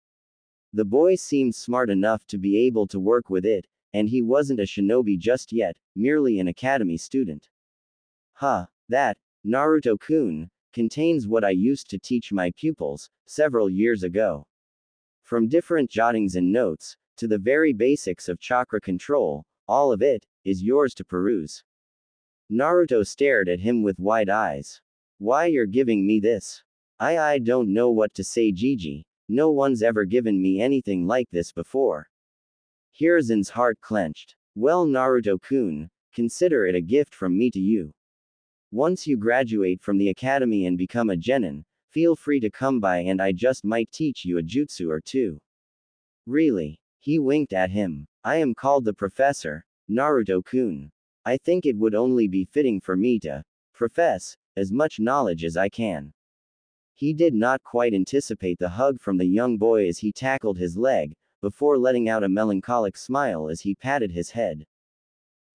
The boy seemed smart enough to be able to work with it, and he wasn't a shinobi just yet, merely an academy student. That, Naruto-kun, contains what I used to teach my pupils, several years ago. From different jottings and notes, to the very basics of chakra control, all of it is yours to peruse. Naruto stared at him with wide eyes. Why you're giving me this? I don't know what to say, Gigi. No one's ever given me anything like this before. Hiruzen's heart clenched. Well, Naruto-kun, consider it a gift from me to you. Once you graduate from the academy and become a genin, feel free to come by and I just might teach you a jutsu or two. Really? He winked at him. I am called the professor, Naruto-kun. I think it would only be fitting for me to profess as much knowledge as I can. He did not quite anticipate the hug from the young boy as he tackled his leg, before letting out a melancholic smile as he patted his head.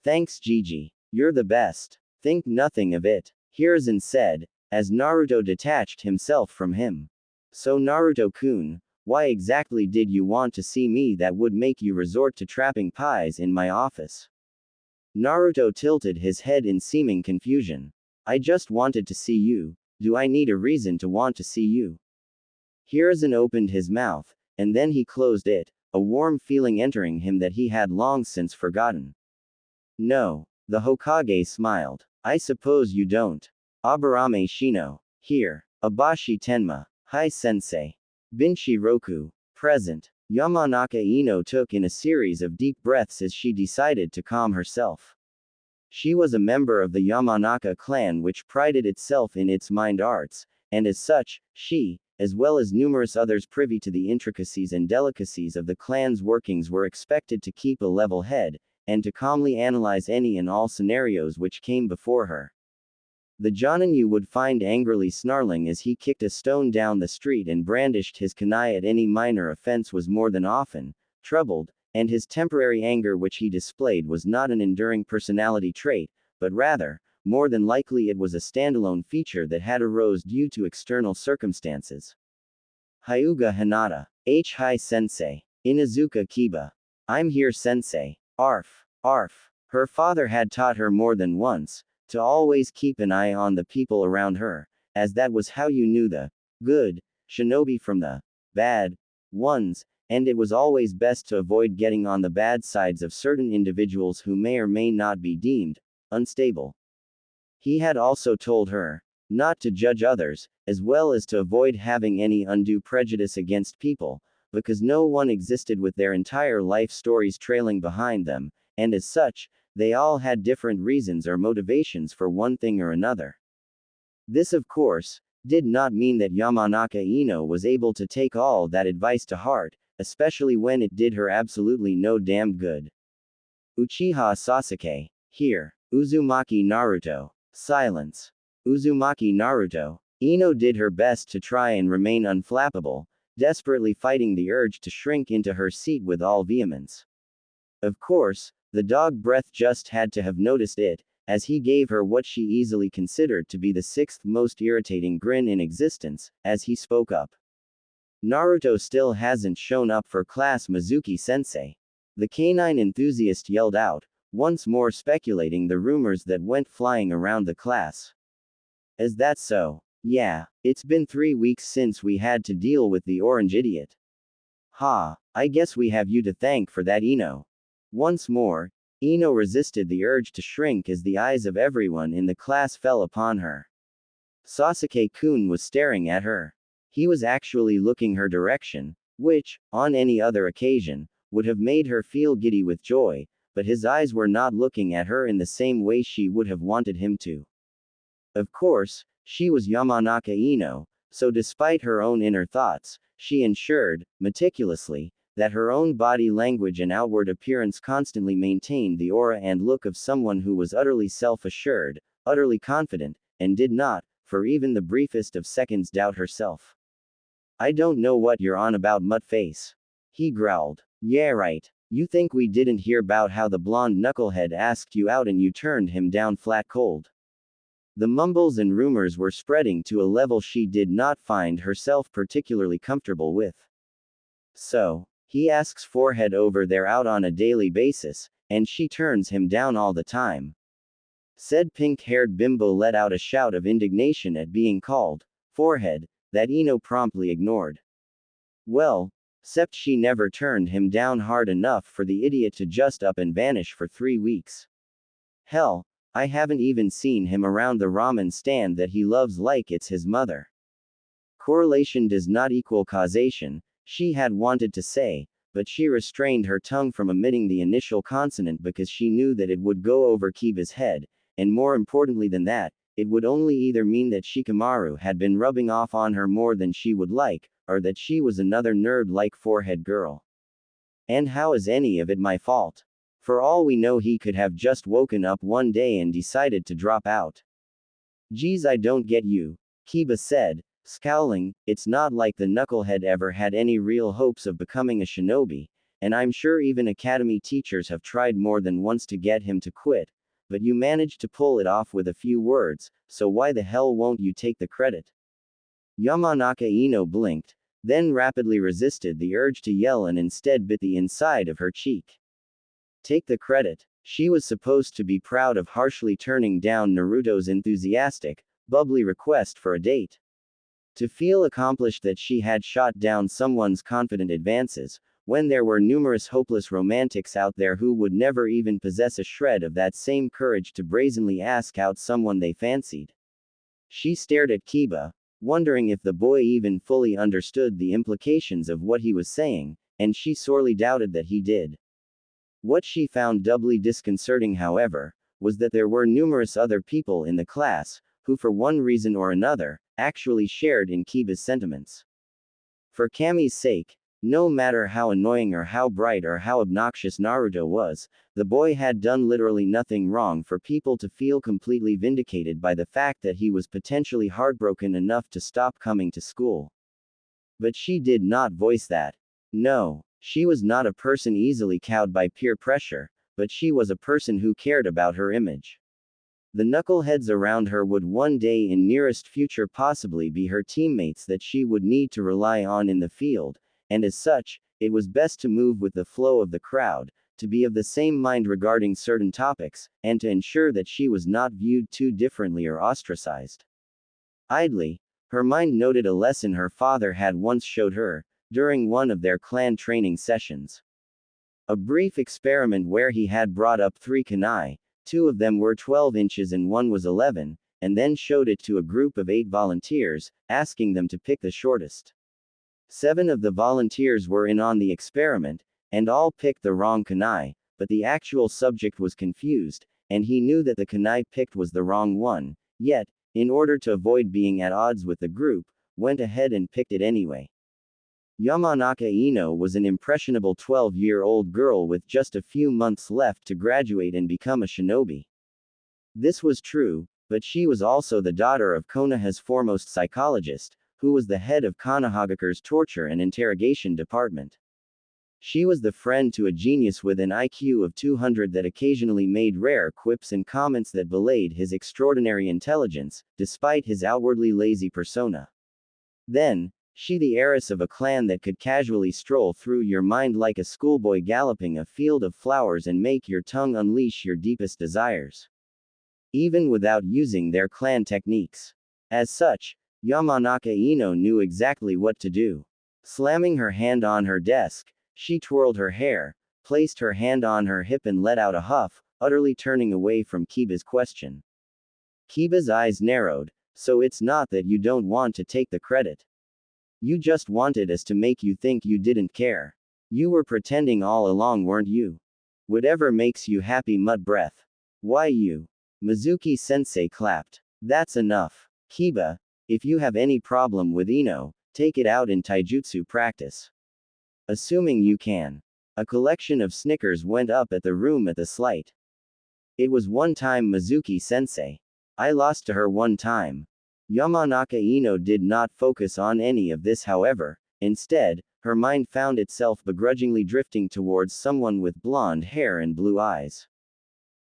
Thanks, Gigi. You're the best. Think nothing of it, Hiruzen said, as Naruto detached himself from him. So Naruto-kun, why exactly did you want to see me that would make you resort to trapping pies in my office? Naruto tilted his head in seeming confusion. I just wanted to see you. Do I need a reason to want to see you? Hiruzen opened his mouth, and then he closed it, a warm feeling entering him that he had long since forgotten. No. The Hokage smiled. I suppose you don't. Aburame Shino. Here. Abashi Tenma. Hi sensei. Binshi Roku. Present. Yamanaka Ino took in a series of deep breaths as she decided to calm herself. She was a member of the Yamanaka clan which prided itself in its mind arts, and as such, she, as well as numerous others privy to the intricacies and delicacies of the clan's workings, were expected to keep a level head, and to calmly analyze any and all scenarios which came before her. The Jonin would find angrily snarling as he kicked a stone down the street and brandished his kunai at any minor offense was more than often troubled, and his temporary anger which he displayed was not an enduring personality trait, but rather, more than likely it was a standalone feature that had arose due to external circumstances. Hyuga Hinata. Hi sensei. Inazuka Kiba. I'm here sensei. Arf. Arf. Her father had taught her more than once, to always keep an eye on the people around her, as that was how you knew the good shinobi from the bad ones, and it was always best to avoid getting on the bad sides of certain individuals who may or may not be deemed unstable. He had also told her not to judge others, as well as to avoid having any undue prejudice against people, because no one existed with their entire life stories trailing behind them, and as such, they all had different reasons or motivations for one thing or another. This, of course, did not mean that Yamanaka Ino was able to take all that advice to heart, especially when it did her absolutely no damn good. Uchiha Sasuke. Here. Uzumaki Naruto. Silence. Uzumaki Naruto. Ino did her best to try and remain unflappable, desperately fighting the urge to shrink into her seat with all vehemence. Of course, the dog breath just had to have noticed it, as he gave her what she easily considered to be the sixth most irritating grin in existence, as he spoke up. Naruto still hasn't shown up for class, Mizuki-sensei. The canine enthusiast yelled out, once more speculating the rumors that went flying around the class. Is that so? Yeah, it's been 3 weeks since we had to deal with the orange idiot. I guess we have you to thank for that, Ino. Once more, Ino resisted the urge to shrink as the eyes of everyone in the class fell upon her. Sasuke-kun was staring at her. He was actually looking her direction, which, on any other occasion, would have made her feel giddy with joy, but his eyes were not looking at her in the same way she would have wanted him to. Of course, she was Yamanaka Ino, so despite her own inner thoughts, she ensured, meticulously, that her own body language and outward appearance constantly maintained the aura and look of someone who was utterly self-assured, utterly confident, and did not, for even the briefest of seconds, doubt herself. "I don't know what you're on about, Muttface," he growled. "Yeah, right. You think we didn't hear about how the blonde knucklehead asked you out and you turned him down flat cold?" The mumbles and rumors were spreading to a level she did not find herself particularly comfortable with. "So, he asks Forehead over there out on a daily basis, and she turns him down all the time." Said pink-haired bimbo let out a shout of indignation at being called Forehead, that Ino promptly ignored. Well, except she never turned him down hard enough for the idiot to just up and vanish for 3 weeks. Hell, I haven't even seen him around the ramen stand that he loves like it's his mother. Correlation does not equal causation, she had wanted to say, but she restrained her tongue from emitting the initial consonant because she knew that it would go over Kiba's head, and more importantly than that, it would only either mean that Shikamaru had been rubbing off on her more than she would like, or that she was another nerd-like Forehead girl. And how is any of it my fault? For all we know, he could have just woken up one day and decided to drop out. "Geez, I don't get you," Kiba said, scowling. "It's not like the knucklehead ever had any real hopes of becoming a shinobi, and I'm sure even academy teachers have tried more than once to get him to quit, but you managed to pull it off with a few words, so why the hell won't you take the credit?" Yamanaka Ino blinked, then rapidly resisted the urge to yell and instead bit the inside of her cheek. Take the credit. She was supposed to be proud of harshly turning down Naruto's enthusiastic, bubbly request for a date. To feel accomplished that she had shot down someone's confident advances, when there were numerous hopeless romantics out there who would never even possess a shred of that same courage to brazenly ask out someone they fancied. She stared at Kiba, wondering if the boy even fully understood the implications of what he was saying, and she sorely doubted that he did. What she found doubly disconcerting, however, was that there were numerous other people in the class, who for one reason or another, actually shared in Kiba's sentiments. For Kami's sake, no matter how annoying or how bright or how obnoxious Naruto was, the boy had done literally nothing wrong for people to feel completely vindicated by the fact that he was potentially heartbroken enough to stop coming to school. But she did not voice that. No, she was not a person easily cowed by peer pressure, but she was a person who cared about her image. The knuckleheads around her would one day in nearest future possibly be her teammates that she would need to rely on in the field, and as such, it was best to move with the flow of the crowd, to be of the same mind regarding certain topics, and to ensure that she was not viewed too differently or ostracized. Idly, her mind noted a lesson her father had once showed her, during one of their clan training sessions. A brief experiment where he had brought up 3 kunai, 2 of them were 12 inches and 1 was 11, and then showed it to a group of 8 volunteers, asking them to pick the shortest. 7 of the volunteers were in on the experiment, and all picked the wrong kunai, but the actual subject was confused, and he knew that the kunai picked was the wrong one, yet, in order to avoid being at odds with the group, went ahead and picked it anyway. Yamanaka Ino was an impressionable 12-year-old girl with just a few months left to graduate and become a shinobi. This was true, but she was also the daughter of Konoha's foremost psychologist, who was the head of Konohagakure's torture and interrogation department. She was the friend to a genius with an IQ of 200 that occasionally made rare quips and comments that belied his extraordinary intelligence, despite his outwardly lazy persona. Then, she the heiress of a clan that could casually stroll through your mind like a schoolboy galloping a field of flowers and make your tongue unleash your deepest desires, even without using their clan techniques. As such, Yamanaka Ino knew exactly what to do. Slamming her hand on her desk, she twirled her hair, placed her hand on her hip and let out a huff, utterly turning away from Kiba's question. Kiba's eyes narrowed. So it's not that you don't want to take the credit. You just wanted us to make you think you didn't care. You were pretending all along, weren't you? Whatever makes you happy, Mud Breath. Why you? Mizuki-sensei clapped. That's enough. Kiba, if you have any problem with Ino, take it out in taijutsu practice. Assuming you can. A collection of snickers went up at the room at the slight. It was one time Mizuki-sensei. I lost to her one time. Yamanaka Ino did not focus on any of this however. Instead, her mind found itself begrudgingly drifting towards someone with blonde hair and blue eyes.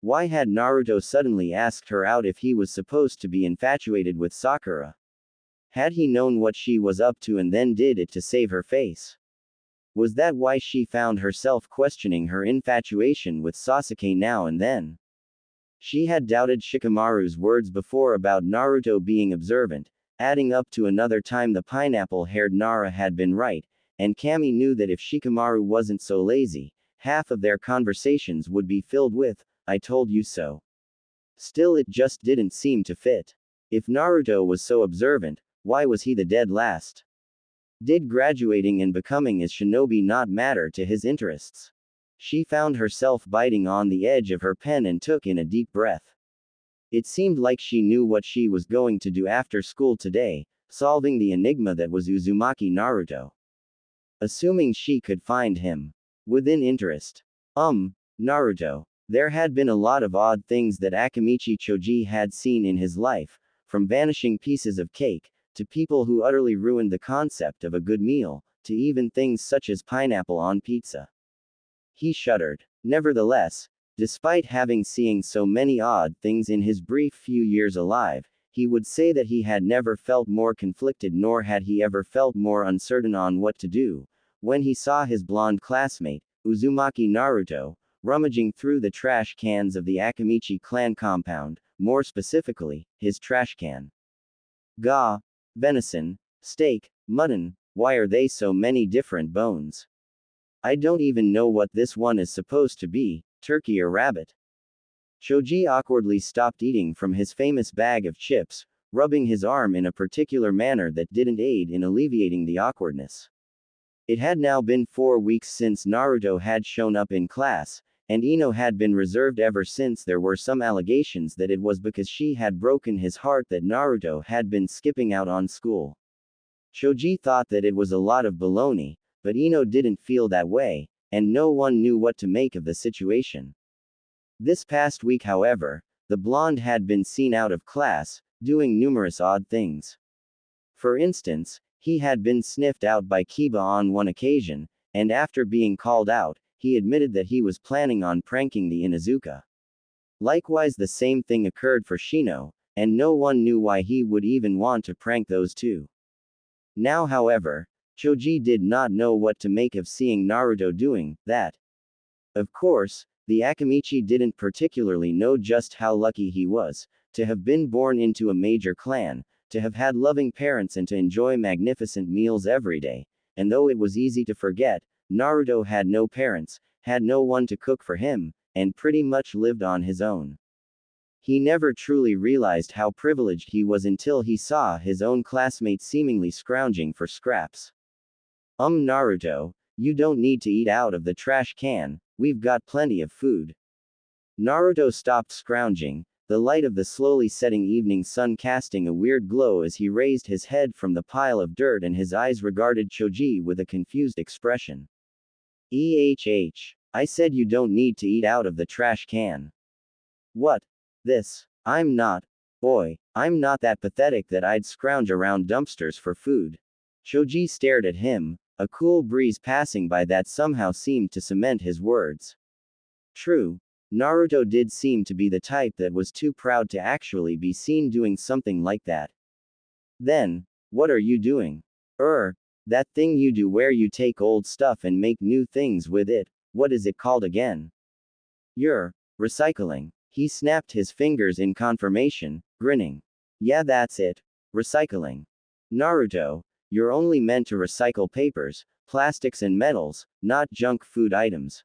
Why had Naruto suddenly asked her out if he was supposed to be infatuated with Sakura? Had he known what she was up to and then did it to save her face? Was that why she found herself questioning her infatuation with Sasuke now and then? She had doubted Shikamaru's words before about Naruto being observant, adding up to another time the pineapple-haired Nara had been right, and Kami knew that if Shikamaru wasn't so lazy, half of their conversations would be filled with, "I told you so." Still it just didn't seem to fit. If Naruto was so observant, why was he the dead last? Did graduating and becoming a shinobi not matter to his interests? She found herself biting on the edge of her pen and took in a deep breath. It seemed like she knew what she was going to do after school today, solving the enigma that was Uzumaki Naruto. Assuming she could find him. Within interest. Naruto. There had been a lot of odd things that Akamichi Choji had seen in his life, from vanishing pieces of cake, to people who utterly ruined the concept of a good meal, to even things such as pineapple on pizza. He shuddered. Nevertheless, despite having seen so many odd things in his brief few years alive, he would say that he had never felt more conflicted nor had he ever felt more uncertain on what to do, when he saw his blonde classmate, Uzumaki Naruto, rummaging through the trash cans of the Akamichi clan compound, more specifically, his trash can. Gah, venison, steak, mutton, why are they so many different bones? I don't even know what this one is supposed to be, turkey or rabbit. Choji awkwardly stopped eating from his famous bag of chips, rubbing his arm in a particular manner that didn't aid in alleviating the awkwardness. It had now been 4 weeks since Naruto had shown up in class, and Ino had been reserved ever since there were some allegations that it was because she had broken his heart that Naruto had been skipping out on school. Choji thought that it was a lot of baloney, but Ino didn't feel that way, and no one knew what to make of the situation. This past week however, the blonde had been seen out of class, doing numerous odd things. For instance, he had been sniffed out by Kiba on one occasion, and after being called out, he admitted that he was planning on pranking the Inuzuka. Likewise the same thing occurred for Shino, and no one knew why he would even want to prank those two. Now however, Choji did not know what to make of seeing Naruto doing that. Of course, the Akamichi didn't particularly know just how lucky he was, to have been born into a major clan, to have had loving parents and to enjoy magnificent meals every day, and though it was easy to forget, Naruto had no parents, had no one to cook for him, and pretty much lived on his own. He never truly realized how privileged he was until he saw his own classmates seemingly scrounging for scraps. Naruto, you don't need to eat out of the trash can, we've got plenty of food. Naruto stopped scrounging, the light of the slowly setting evening sun casting a weird glow as he raised his head from the pile of dirt and his eyes regarded Choji with a confused expression. I said you don't need to eat out of the trash can. What? This? I'm not that pathetic that I'd scrounge around dumpsters for food. Choji stared at him, a cool breeze passing by that somehow seemed to cement his words. True, Naruto did seem to be the type that was too proud to actually be seen doing something like that. Then, what are you doing? That thing you do where you take old stuff and make new things with it, what is it called again? You're recycling. He snapped his fingers in confirmation, grinning. Yeah, that's it. Recycling. Naruto, you're only meant to recycle papers, plastics and metals, not junk food items.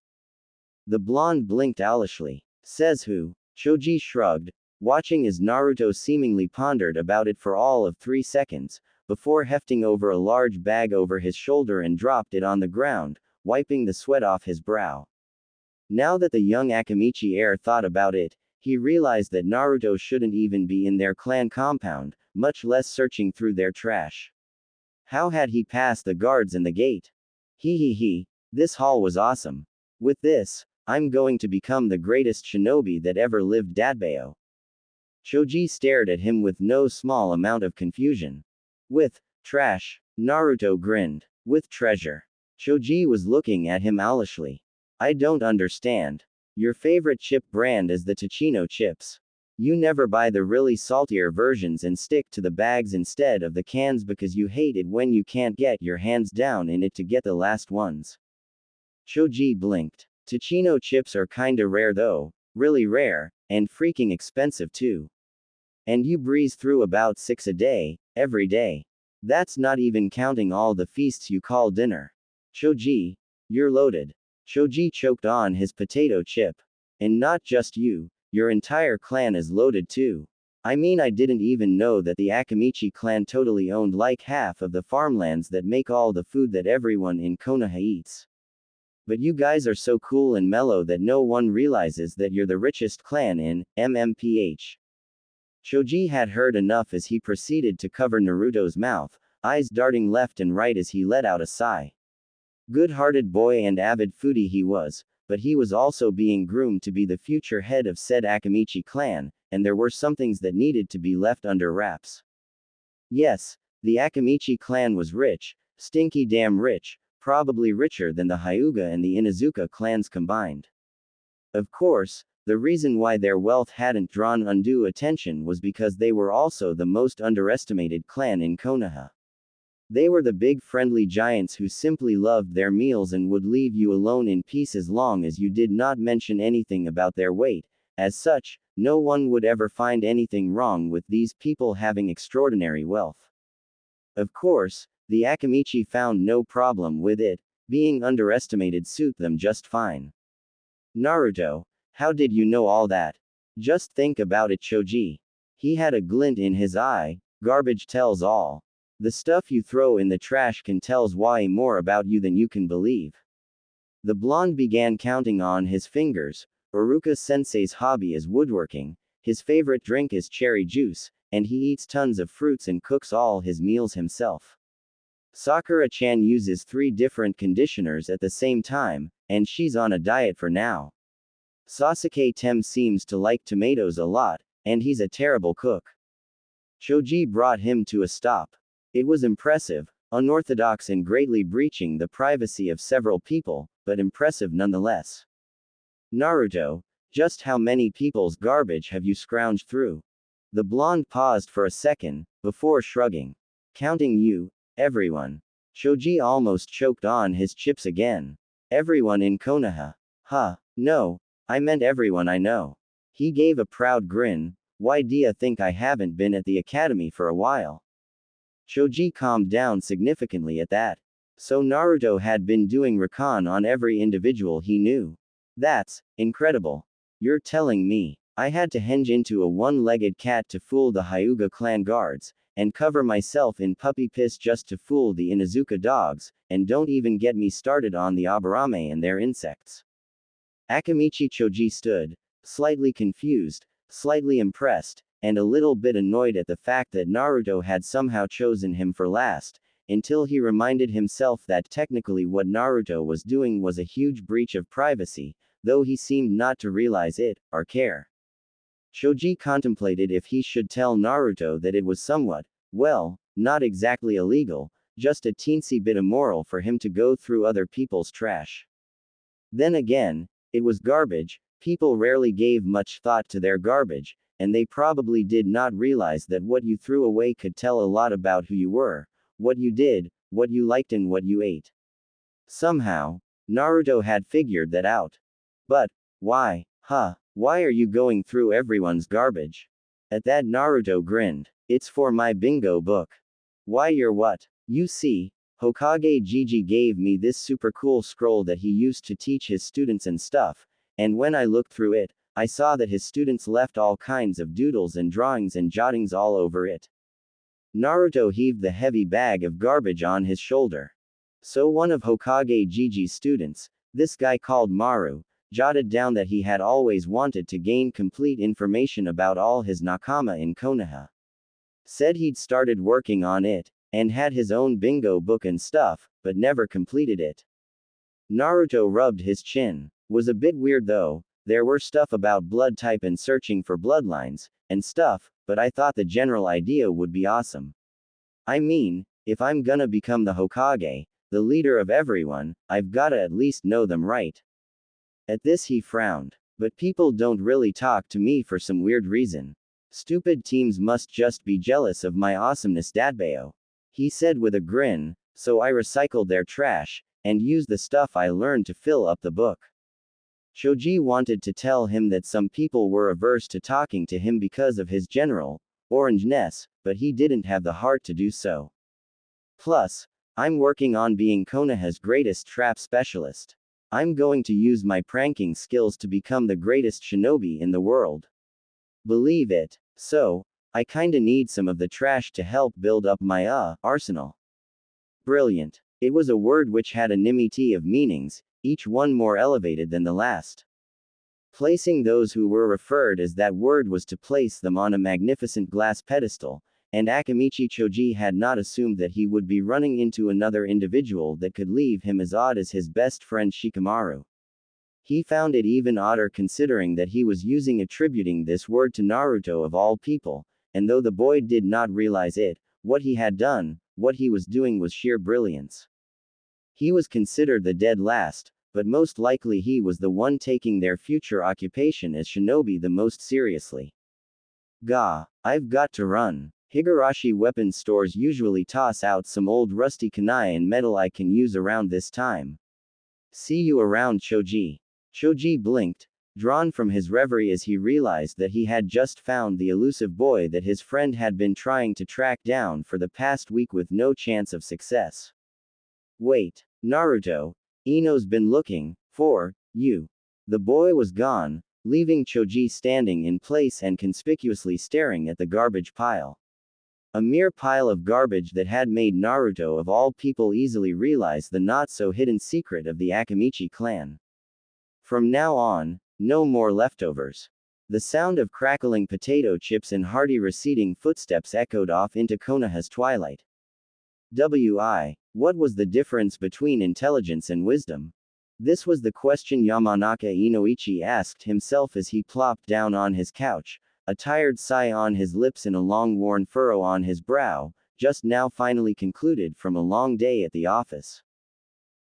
The blonde blinked owlishly. Says who? Choji shrugged, watching as Naruto seemingly pondered about it for all of 3 seconds, before hefting over a large bag over his shoulder and dropped it on the ground, wiping the sweat off his brow. Now that the young Akamichi heir thought about it, he realized that Naruto shouldn't even be in their clan compound, much less searching through their trash. How had he passed the guards and the gate? This haul was awesome. With this, I'm going to become the greatest shinobi that ever lived. Datbeo. Choji stared at him with no small amount of confusion. With trash, Naruto grinned. With treasure. Choji was looking at him owlishly. I don't understand. Your favorite chip brand is the Tachino chips. You never buy the really saltier versions and stick to the bags instead of the cans because you hate it when you can't get your hands down in it to get the last ones. Choji blinked. Tachino chips are kinda rare though, really rare, and freaking expensive too. And you breeze through about 6 a day, every day. That's not even counting all the feasts you call dinner. Choji, you're loaded. Choji choked on his potato chip. And not just you, your entire clan is loaded too. I mean, I didn't even know that the Akamichi clan totally owned like half of the farmlands that make all the food that everyone in Konoha eats. But you guys are so cool and mellow that no one realizes that you're the richest clan in MMPH. Choji had heard enough as he proceeded to cover Naruto's mouth, eyes darting left and right as he let out a sigh. Good-hearted boy and avid foodie he was, but he was also being groomed to be the future head of said Akamichi clan, and there were some things that needed to be left under wraps. Yes, the Akamichi clan was rich, stinky damn rich, probably richer than the Hyuga and the Inuzuka clans combined. Of course, the reason why their wealth hadn't drawn undue attention was because they were also the most underestimated clan in Konoha. They were the big friendly giants who simply loved their meals and would leave you alone in peace as long as you did not mention anything about their weight. As such, no one would ever find anything wrong with these people having extraordinary wealth. Of course, the Akamichi found no problem with it, being underestimated suit them just fine. Naruto, how did you know all that? Just think about it, Choji. He had a glint in his eye. Garbage tells all. The stuff you throw in the trash can tells way more about you than you can believe. The blonde began counting on his fingers. Uruka-sensei's hobby is woodworking, his favorite drink is cherry juice, and he eats tons of fruits and cooks all his meals himself. Sakura-chan uses 3 different conditioners at the same time, and she's on a diet for now. Sasuke-tem seems to like tomatoes a lot, and he's a terrible cook. Choji brought him to a stop. It was impressive, unorthodox and greatly breaching the privacy of several people, but impressive nonetheless. Naruto, just how many people's garbage have you scrounged through? The blonde paused for a second, before shrugging. Counting you, everyone. Choji almost choked on his chips again. Everyone in Konoha. Huh, no, I meant everyone I know. He gave a proud grin. Why do you think I haven't been at the academy for a while? Choji calmed down significantly at that. So Naruto had been doing recon on every individual he knew. That's incredible. You're telling me I had to henge into a one-legged cat to fool the Hyuga clan guards, and cover myself in puppy piss just to fool the Inuzuka dogs, and don't even get me started on the Aburame and their insects. Akamichi Choji stood, slightly confused, slightly impressed, and a little bit annoyed at the fact that Naruto had somehow chosen him for last, until he reminded himself that technically what Naruto was doing was a huge breach of privacy, though he seemed not to realize it, or care. Choji contemplated if he should tell Naruto that it was somewhat, well, not exactly illegal, just a teensy bit immoral for him to go through other people's trash. Then again, it was garbage, people rarely gave much thought to their garbage, and they probably did not realize that what you threw away could tell a lot about who you were, what you did, what you liked and what you ate. Somehow, Naruto had figured that out. But, why, why are you going through everyone's garbage? At that Naruto grinned. It's for my bingo book. Why you're what? You see, Hokage Gigi gave me this super cool scroll that he used to teach his students and stuff, and when I looked through it, I saw that his students left all kinds of doodles and drawings and jottings all over it. Naruto heaved the heavy bag of garbage on his shoulder. So one of Hokage Gigi's students, this guy called Maru, jotted down that he had always wanted to gain complete information about all his nakama in Konoha. Said he'd started working on it, and had his own bingo book and stuff, but never completed it. Naruto rubbed his chin. Was a bit weird though, there were stuff about blood type and searching for bloodlines, and stuff, but I thought the general idea would be awesome. I mean, if I'm gonna become the Hokage, the leader of everyone, I've gotta at least know them right. At this he frowned. But people don't really talk to me for some weird reason. Stupid teams must just be jealous of my awesomeness datbeo. He said with a grin, so I recycled their trash, and used the stuff I learned to fill up the book. Choji wanted to tell him that some people were averse to talking to him because of his general orangeness, but he didn't have the heart to do so. Plus, I'm working on being Konoha's greatest trap specialist. I'm going to use my pranking skills to become the greatest shinobi in the world. Believe it. So, I kinda need some of the trash to help build up my arsenal. Brilliant. It was a word which had a nimity of meanings, each one more elevated than the last. Placing those who were referred as that word was to place them on a magnificent glass pedestal, and Akamichi Choji had not assumed that he would be running into another individual that could leave him as odd as his best friend Shikamaru. He found it even odder considering that he was attributing this word to Naruto of all people, and though the boy did not realize it, what he had done, what he was doing was sheer brilliance. He was considered the dead last, but most likely he was the one taking their future occupation as shinobi the most seriously. Gah, I've got to run. Higurashi weapons stores usually toss out some old rusty kunai and metal I can use around this time. See you around, Choji. Choji blinked, drawn from his reverie as he realized that he had just found the elusive boy that his friend had been trying to track down for the past week with no chance of success. Wait, Naruto, Ino's been looking for you. The boy was gone, leaving Choji standing in place and conspicuously staring at the garbage pile. A mere pile of garbage that had made Naruto of all people easily realize the not-so-hidden secret of the Akamichi clan. From now on, no more leftovers. The sound of crackling potato chips and hearty receding footsteps echoed off into Konoha's twilight. What was the difference between intelligence and wisdom? This was the question Yamanaka Inoichi asked himself as he plopped down on his couch, a tired sigh on his lips and a long-worn furrow on his brow, just now finally concluded from a long day at the office.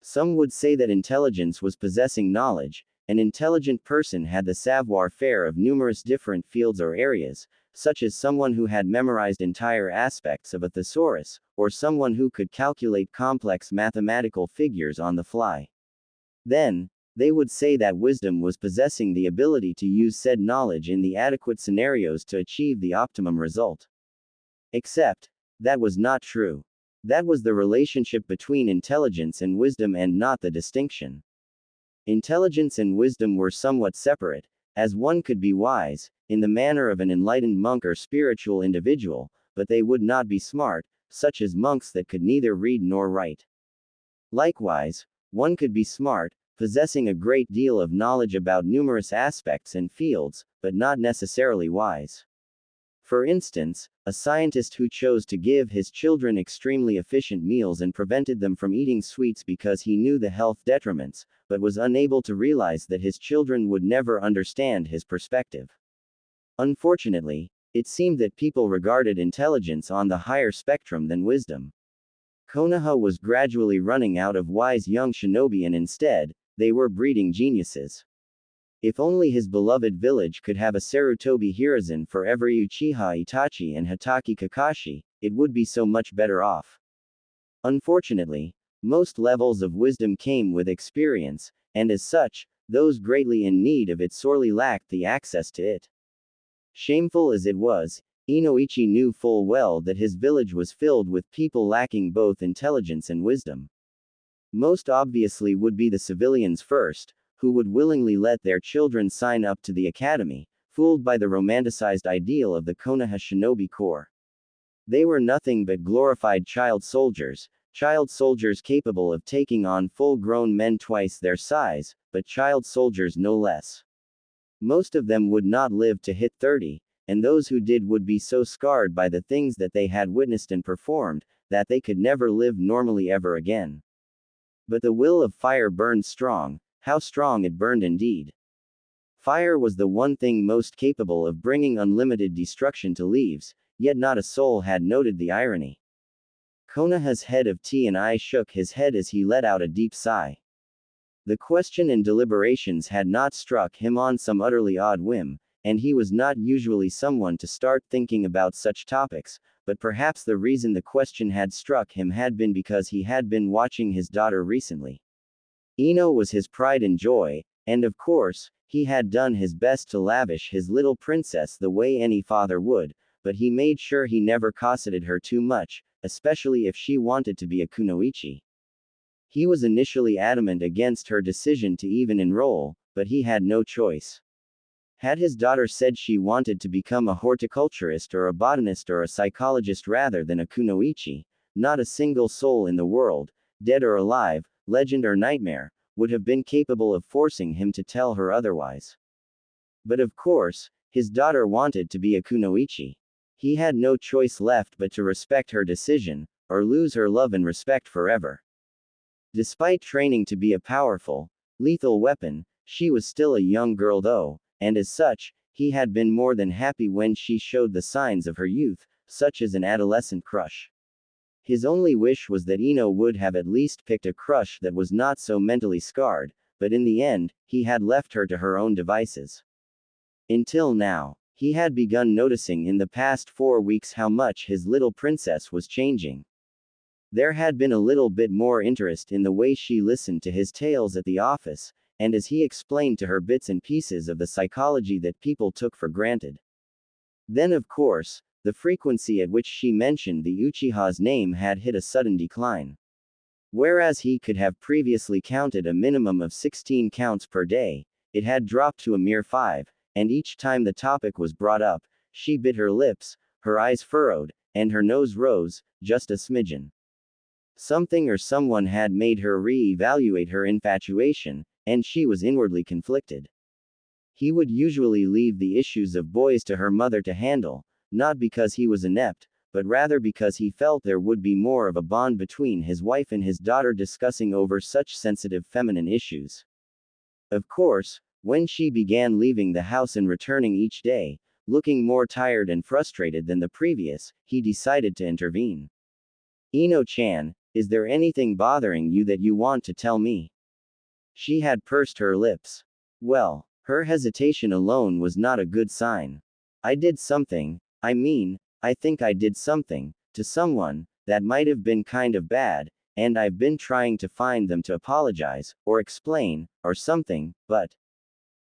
Some would say that intelligence was possessing knowledge. An intelligent person had the savoir-faire of numerous different fields or areas, such as someone who had memorized entire aspects of a thesaurus, or someone who could calculate complex mathematical figures on the fly. Then, they would say that wisdom was possessing the ability to use said knowledge in the adequate scenarios to achieve the optimum result. Except, that was not true. That was the relationship between intelligence and wisdom and not the distinction. Intelligence and wisdom were somewhat separate, as one could be wise, in the manner of an enlightened monk or spiritual individual, but they would not be smart, such as monks that could neither read nor write. Likewise, one could be smart, possessing a great deal of knowledge about numerous aspects and fields, but not necessarily wise. For instance, a scientist who chose to give his children extremely efficient meals and prevented them from eating sweets because he knew the health detriments, but was unable to realize that his children would never understand his perspective. Unfortunately, it seemed that people regarded intelligence on the higher spectrum than wisdom. Konoha was gradually running out of wise young shinobi and instead, they were breeding geniuses. If only his beloved village could have a Sarutobi Hiruzen for every Uchiha Itachi and Hatake Kakashi, it would be so much better off. Unfortunately, most levels of wisdom came with experience, and as such, those greatly in need of it sorely lacked the access to it. Shameful as it was, Inoichi knew full well that his village was filled with people lacking both intelligence and wisdom. Most obviously would be the civilians first, who would willingly let their children sign up to the academy, fooled by the romanticized ideal of the Konoha Shinobi Corps. They were nothing but glorified child soldiers capable of taking on full-grown men twice their size, but child soldiers no less. Most of them would not live to hit 30, and those who did would be so scarred by the things that they had witnessed and performed, that they could never live normally ever again. But the will of fire burned strong, how strong it burned indeed. Fire was the one thing most capable of bringing unlimited destruction to leaves, yet not a soul had noted the irony. Konoha's head of tea and I shook his head as he let out a deep sigh. The question and deliberations had not struck him on some utterly odd whim, and he was not usually someone to start thinking about such topics, but perhaps the reason the question had struck him had been because he had been watching his daughter recently. Ino was his pride and joy, and of course, he had done his best to lavish his little princess the way any father would, but he made sure he never cosseted her too much, especially if she wanted to be a kunoichi. He was initially adamant against her decision to even enroll, but he had no choice. Had his daughter said she wanted to become a horticulturist or a botanist or a psychologist rather than a kunoichi, not a single soul in the world, dead or alive, legend or nightmare, would have been capable of forcing him to tell her otherwise. But of course, his daughter wanted to be a kunoichi. He had no choice left but to respect her decision, or lose her love and respect forever. Despite training to be a powerful, lethal weapon, she was still a young girl though, and as such, he had been more than happy when she showed the signs of her youth, such as an adolescent crush. His only wish was that Ino would have at least picked a crush that was not so mentally scarred, but in the end, he had left her to her own devices. Until now, he had begun noticing in the past 4 weeks how much his little princess was changing. There had been a little bit more interest in the way she listened to his tales at the office, and as he explained to her bits and pieces of the psychology that people took for granted. Then of course, the frequency at which she mentioned the Uchiha's name had hit a sudden decline. Whereas he could have previously counted a minimum of 16 counts per day, it had dropped to a mere 5, and each time the topic was brought up, she bit her lips, her eyes furrowed, and her nose rose, just a smidgen. Something or someone had made her re-evaluate her infatuation, and she was inwardly conflicted. He would usually leave the issues of boys to her mother to handle, not because he was inept, but rather because he felt there would be more of a bond between his wife and his daughter discussing over such sensitive feminine issues. Of course, when she began leaving the house and returning each day, looking more tired and frustrated than the previous, he decided to intervene. Ino-chan, is there anything bothering you that you want to tell me? She had pursed her lips. Well, her hesitation alone was not a good sign. I did something, I think I did something, to someone, that might have been kind of bad, and I've been trying to find them to apologize, or explain, or something, but.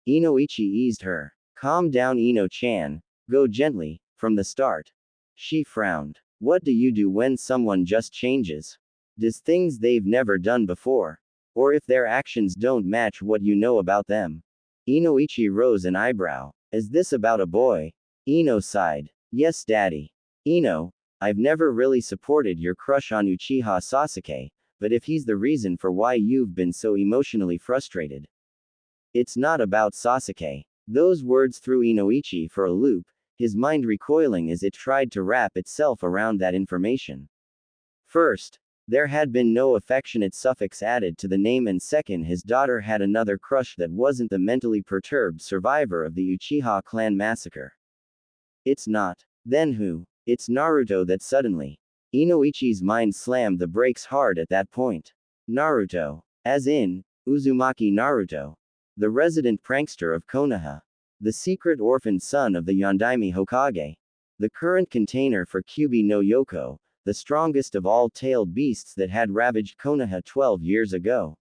Inoichi eased her. Calm down, Ino-chan, go gently, from the start. She frowned. What do you do when someone just changes? Does things they've never done before? Or if their actions don't match what you know about them? Inoichi rose an eyebrow. Is this about a boy? Ino sighed. Yes, daddy. Ino, I've never really supported your crush on Uchiha Sasuke, but if he's the reason for why you've been so emotionally frustrated. It's not about Sasuke. Those words threw Inoichi for a loop, his mind recoiling as it tried to wrap itself around that information. First, there had been no affectionate suffix added to the name, and second, his daughter had another crush that wasn't the mentally perturbed survivor of the Uchiha clan massacre. It's not. Then who? It's Naruto. That suddenly. Inoichi's mind slammed the brakes hard at that point. Naruto. As in, Uzumaki Naruto. The resident prankster of Konoha. The secret orphaned son of the Yondaime Hokage. The current container for Kyubi no Yoko, the strongest of all tailed beasts that had ravaged Konoha 12 years ago.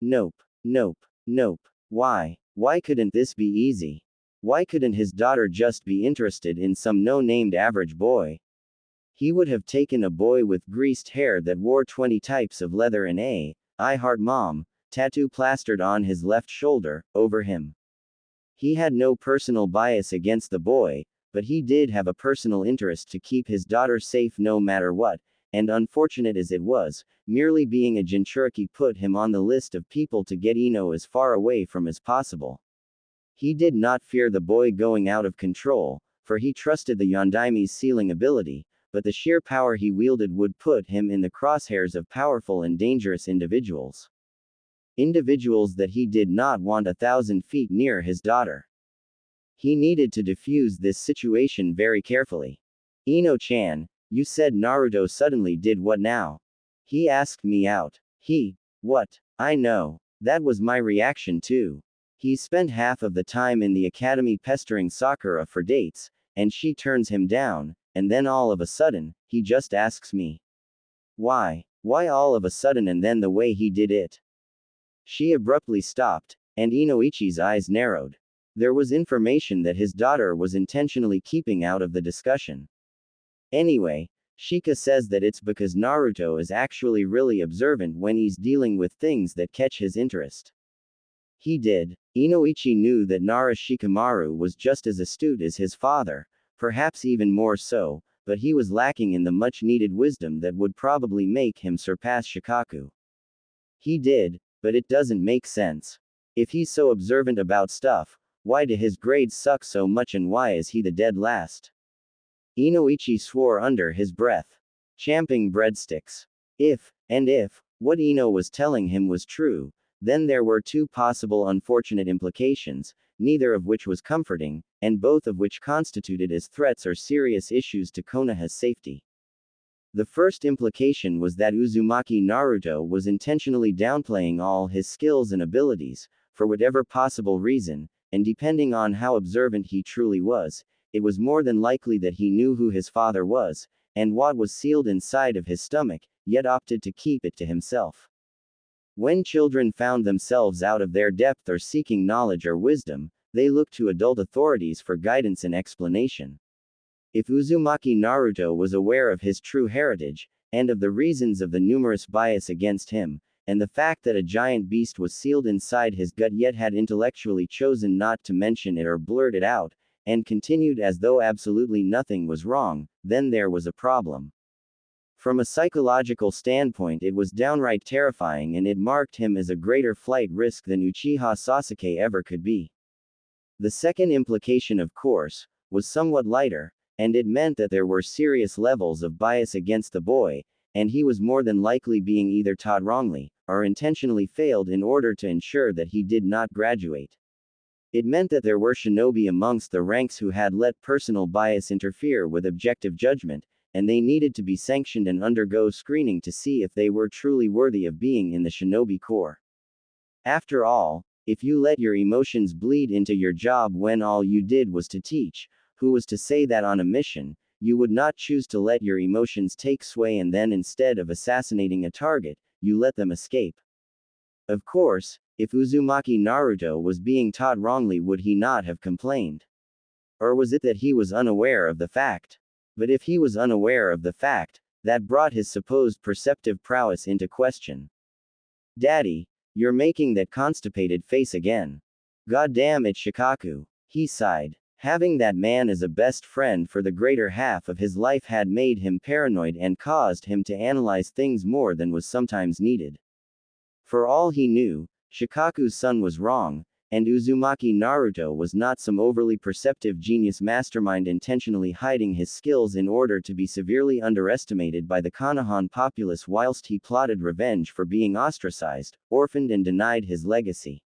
Nope. Nope. Nope. Why? Why couldn't this be easy? Why couldn't his daughter just be interested in some no-named average boy? He would have taken a boy with greased hair that wore 20 types of leather and a "I Heart Mom" tattoo plastered on his left shoulder, over him. He had no personal bias against the boy, but he did have a personal interest to keep his daughter safe no matter what, and unfortunate as it was, merely being a Jinchuriki put him on the list of people to get Ino as far away from as possible. He did not fear the boy going out of control, for he trusted the Yondaime's sealing ability, but the sheer power he wielded would put him in the crosshairs of powerful and dangerous individuals. Individuals that he did not want 1,000 feet near his daughter. He needed to defuse this situation very carefully. Ino-chan, you said Naruto suddenly did what now? He asked me out. What? I know. That was my reaction too. He spent half of the time in the academy pestering Sakura for dates, and she turns him down, and then all of a sudden, he just asks me. Why? Why all of a sudden and then the way he did it? She abruptly stopped, and Inoichi's eyes narrowed. There was information that his daughter was intentionally keeping out of the discussion. Anyway, Shika says that it's because Naruto is actually really observant when he's dealing with things that catch his interest. He did. Inoichi knew that Nara Shikamaru was just as astute as his father, perhaps even more so, but he was lacking in the much-needed wisdom that would probably make him surpass Shikaku. He did, but it doesn't make sense. If he's so observant about stuff, why do his grades suck so much and why is he the dead last? Inoichi swore under his breath. Champing breadsticks. If what Ino was telling him was true, then there were two possible unfortunate implications, neither of which was comforting, and both of which constituted as threats or serious issues to Konoha's safety. The first implication was that Uzumaki Naruto was intentionally downplaying all his skills and abilities, for whatever possible reason, and depending on how observant he truly was, it was more than likely that he knew who his father was, and what was sealed inside of his stomach, yet opted to keep it to himself. When children found themselves out of their depth or seeking knowledge or wisdom, they looked to adult authorities for guidance and explanation. If Uzumaki Naruto was aware of his true heritage, and of the reasons of the numerous bias against him, and the fact that a giant beast was sealed inside his gut yet had intellectually chosen not to mention it or blurt it out, and continued as though absolutely nothing was wrong, then there was a problem. From a psychological standpoint, it was downright terrifying and it marked him as a greater flight risk than Uchiha Sasuke ever could be. The second implication, of course, was somewhat lighter, and it meant that there were serious levels of bias against the boy, and he was more than likely being either taught wrongly, or intentionally failed in order to ensure that he did not graduate. It meant that there were shinobi amongst the ranks who had let personal bias interfere with objective judgment, and they needed to be sanctioned and undergo screening to see if they were truly worthy of being in the shinobi corps. After all, if you let your emotions bleed into your job when all you did was to teach, who was to say that on a mission, you would not choose to let your emotions take sway and then instead of assassinating a target, you let them escape? Of course, if Uzumaki Naruto was being taught wrongly, would he not have complained? Or was it that he was unaware of the fact? But if he was unaware of the fact, that brought his supposed perceptive prowess into question. Daddy, you're making that constipated face again. Goddamn it, Shikaku. He sighed. Having that man as a best friend for the greater half of his life had made him paranoid and caused him to analyze things more than was sometimes needed. For all he knew, Shikaku's son was wrong, and Uzumaki Naruto was not some overly perceptive genius mastermind intentionally hiding his skills in order to be severely underestimated by the Konohan populace whilst he plotted revenge for being ostracized, orphaned and denied his legacy.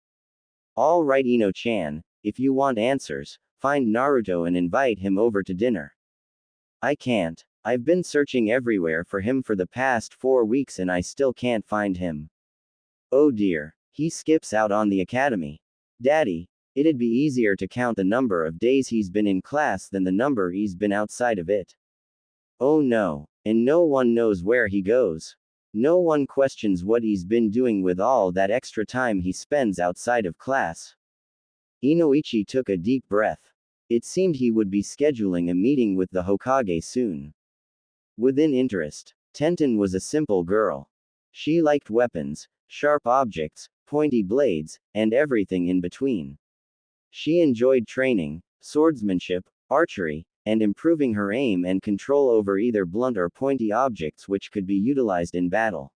All right, Ino-chan, if you want answers, find Naruto and invite him over to dinner. I can't. I've been searching everywhere for him for the past 4 weeks and I still can't find him. Oh dear. He skips out on the academy. Daddy, it'd be easier to count the number of days he's been in class than the number he's been outside of it. Oh no. And no one knows where he goes. No one questions what he's been doing with all that extra time he spends outside of class. Inoichi took a deep breath. It seemed he would be scheduling a meeting with the Hokage soon. Within interest, Tenten was a simple girl. She liked weapons, sharp objects, pointy blades, and everything in between. She enjoyed training, swordsmanship, archery, and improving her aim and control over either blunt or pointy objects which could be utilized in battle.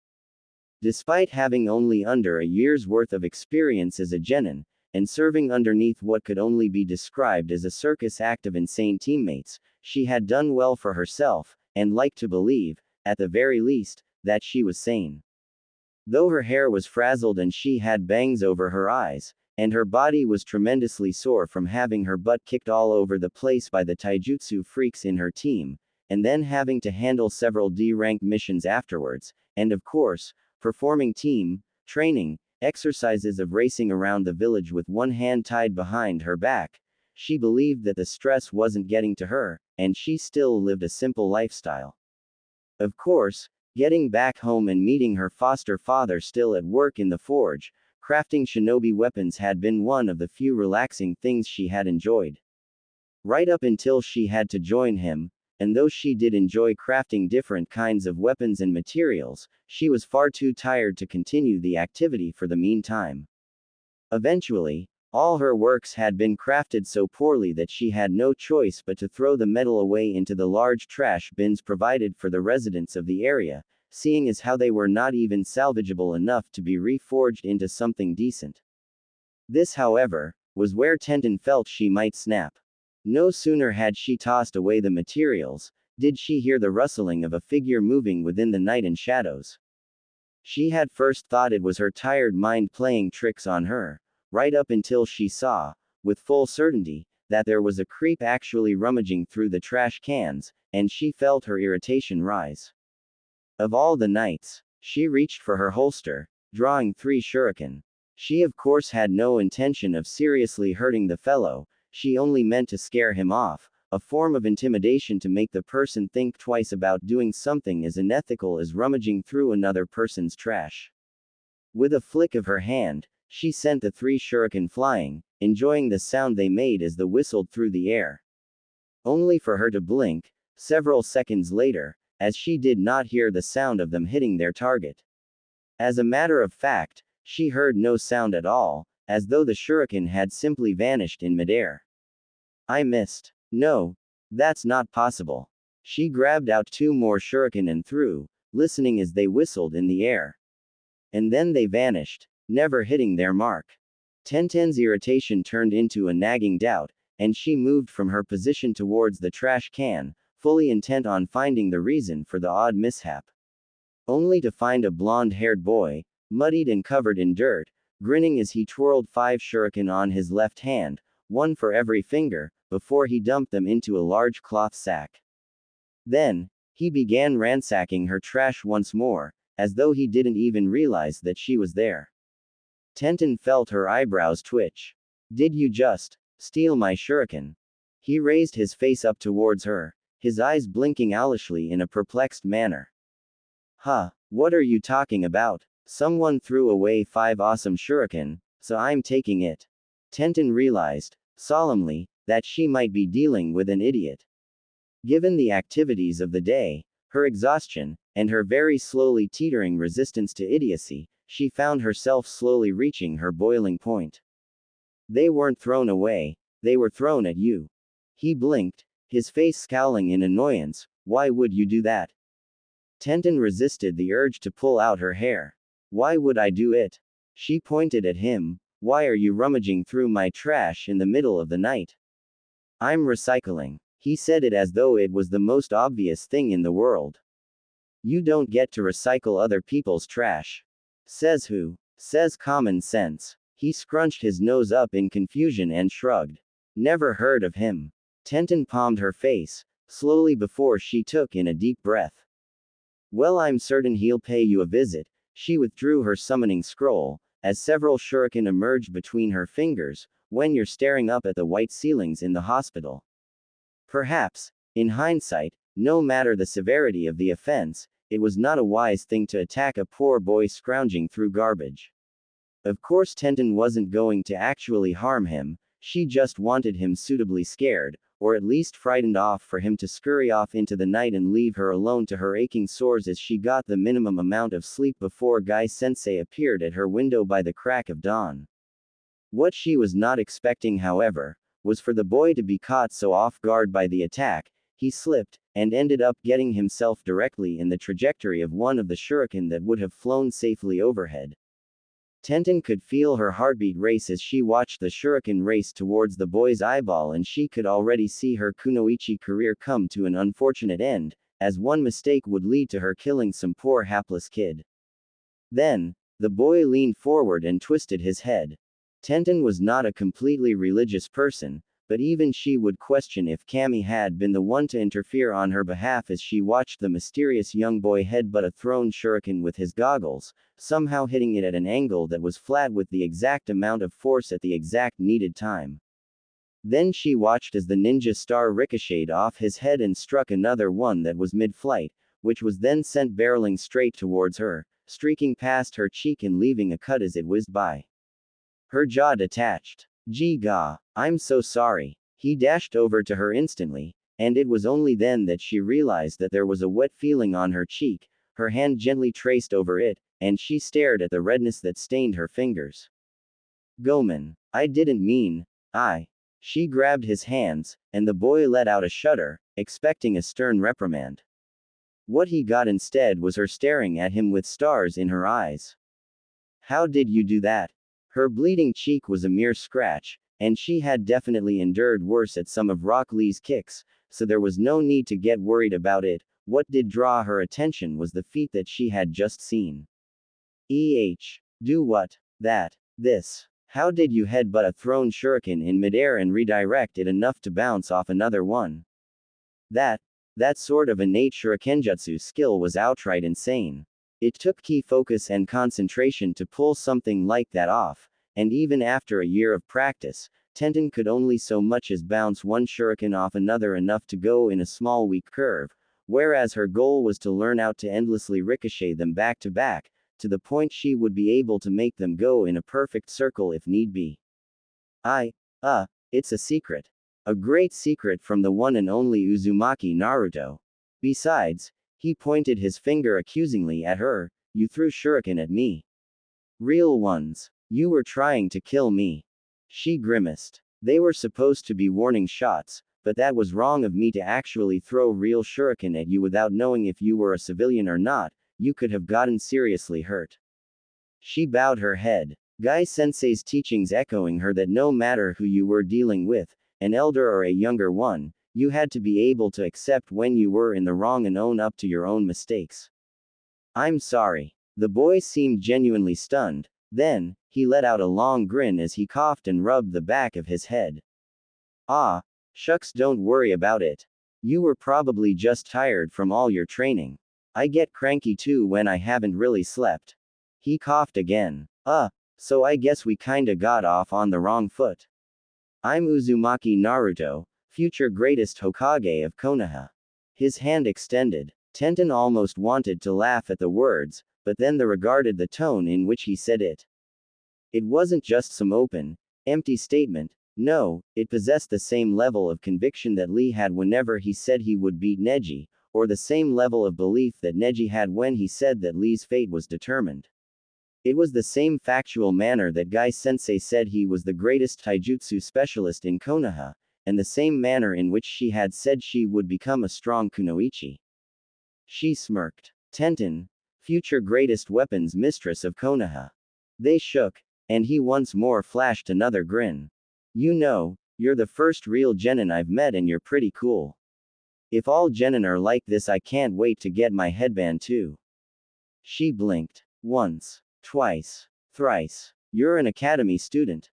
Despite having only under a year's worth of experience as a genin, and serving underneath what could only be described as a circus act of insane teammates, she had done well for herself, and liked to believe, at the very least, that she was sane. Though her hair was frazzled and she had bangs over her eyes, and her body was tremendously sore from having her butt kicked all over the place by the taijutsu freaks in her team, and then having to handle several D-rank missions afterwards, and of course, performing team training exercises of racing around the village with one hand tied behind her back, she believed that the stress wasn't getting to her, and she still lived a simple lifestyle. Of course, getting back home and meeting her foster father still at work in the forge, crafting shinobi weapons had been one of the few relaxing things she had enjoyed. Right up until she had to join him, and though she did enjoy crafting different kinds of weapons and materials, she was far too tired to continue the activity for the meantime. Eventually, all her works had been crafted so poorly that she had no choice but to throw the metal away into the large trash bins provided for the residents of the area, seeing as how they were not even salvageable enough to be reforged into something decent. This, however, was where Tenten felt she might snap. No sooner had she tossed away the materials, did she hear the rustling of a figure moving within the night and shadows. She had first thought it was her tired mind playing tricks on her, right up until she saw, with full certainty, that there was a creep actually rummaging through the trash cans, and she felt her irritation rise. Of all the nights, she reached for her holster, drawing 3 shuriken. She of course had no intention of seriously hurting the fellow, she only meant to scare him off, a form of intimidation to make the person think twice about doing something as unethical as rummaging through another person's trash. With a flick of her hand, she sent the 3 shuriken flying, enjoying the sound they made as they whistled through the air. Only for her to blink, several seconds later, as she did not hear the sound of them hitting their target. As a matter of fact, she heard no sound at all, as though the shuriken had simply vanished in midair. I missed. No, that's not possible. She grabbed out 2 more shuriken and threw, listening as they whistled in the air. And then they vanished, never hitting their mark. Tenten's irritation turned into a nagging doubt, and she moved from her position towards the trash can, fully intent on finding the reason for the odd mishap. Only to find a blonde-haired boy, muddied and covered in dirt, grinning as he twirled 5 shuriken on his left hand, 1 for every finger, before he dumped them into a large cloth sack. Then, he began ransacking her trash once more, as though he didn't even realize that she was there. Tenten felt her eyebrows twitch. Did you just steal my shuriken? He raised his face up towards her, his eyes blinking owlishly in a perplexed manner. Huh, what are you talking about? Someone threw away 5 awesome shuriken, so I'm taking it. Tenten realized, solemnly, that she might be dealing with an idiot. Given the activities of the day, her exhaustion, and her very slowly teetering resistance to idiocy, she found herself slowly reaching her boiling point. They weren't thrown away, they were thrown at you. He blinked, his face scowling in annoyance. Why would you do that? Tenten resisted the urge to pull out her hair. Why would I do it? She pointed at him. Why are you rummaging through my trash in the middle of the night? I'm recycling. He said it as though it was the most obvious thing in the world. You don't get to recycle other people's trash. Says who? Says common sense. He scrunched his nose up in confusion and shrugged. Never heard of him. Tenten palmed her face, slowly before she took in a deep breath. Well, I'm certain he'll pay you a visit. She withdrew her summoning scroll, as several shuriken emerged between her fingers, when you're staring up at the white ceilings in the hospital. Perhaps, in hindsight, no matter the severity of the offense, it was not a wise thing to attack a poor boy scrounging through garbage. Of course Tenten wasn't going to actually harm him, she just wanted him suitably scared, or at least frightened off for him to scurry off into the night and leave her alone to her aching sores as she got the minimum amount of sleep before Guy-sensei appeared at her window by the crack of dawn. What she was not expecting, however, was for the boy to be caught so off guard by the attack. He slipped, and ended up getting himself directly in the trajectory of one of the shuriken that would have flown safely overhead. Tenten could feel her heartbeat race as she watched the shuriken race towards the boy's eyeball, and she could already see her kunoichi career come to an unfortunate end, as one mistake would lead to her killing some poor hapless kid. Then, the boy leaned forward and twisted his head. Tenten was not a completely religious person, but even she would question if Cammy had been the one to interfere on her behalf as she watched the mysterious young boy headbutt a thrown shuriken with his goggles, somehow hitting it at an angle that was flat with the exact amount of force at the exact needed time. Then she watched as the ninja star ricocheted off his head and struck another one that was mid-flight, which was then sent barreling straight towards her, streaking past her cheek and leaving a cut as it whizzed by. Her jaw detached. Gee gaw, I'm so sorry. He dashed over to her instantly, and it was only then that she realized that there was a wet feeling on her cheek, her hand gently traced over it, and she stared at the redness that stained her fingers. Gomen, I didn't mean, She grabbed his hands, and the boy let out a shudder, expecting a stern reprimand. What he got instead was her staring at him with stars in her eyes. How did you do that? Her bleeding cheek was a mere scratch, and she had definitely endured worse at some of Rock Lee's kicks, so there was no need to get worried about it. What did draw her attention was the feat that she had just seen. Do what? This. How did you headbutt a thrown shuriken in midair and redirect it enough to bounce off another one? That sort of innate shurikenjutsu skill was outright insane. It took key focus and concentration to pull something like that off, and even after a year of practice, Tenten could only so much as bounce one shuriken off another enough to go in a small weak curve, whereas her goal was to learn how to endlessly ricochet them back to back, to the point she would be able to make them go in a perfect circle if need be. It's a secret. A great secret from the one and only Uzumaki Naruto. Besides, he pointed his finger accusingly at her, you threw shuriken at me. Real ones. You were trying to kill me. She grimaced. They were supposed to be warning shots, but that was wrong of me to actually throw real shuriken at you without knowing if you were a civilian or not. You could have gotten seriously hurt. She bowed her head. Guy Sensei's teachings echoing her that no matter who you were dealing with, an elder or a younger one, you had to be able to accept when you were in the wrong and own up to your own mistakes. I'm sorry. The boy seemed genuinely stunned. Then, he let out a long grin as he coughed and rubbed the back of his head. Shucks, don't worry about it. You were probably just tired from all your training. I get cranky too when I haven't really slept. He coughed again. So I guess we kinda got off on the wrong foot. I'm Uzumaki Naruto, future greatest Hokage of Konoha. His hand extended. Tenten almost wanted to laugh at the words, but then regarded the tone in which he said it. It wasn't just some open, empty statement. No, it possessed the same level of conviction that Lee had whenever he said he would beat Neji, or the same level of belief that Neji had when he said that Lee's fate was determined. It was the same factual manner that Guy Sensei said he was the greatest taijutsu specialist in Konoha, and the same manner in which she had said she would become a strong kunoichi. She smirked. Tenten, future greatest weapons mistress of Konoha. They shook, and he once more flashed another grin. You know, you're the first real genin I've met and you're pretty cool. If all genin are like this, I can't wait to get my headband too. She blinked. Once. Twice. Thrice. You're an academy student.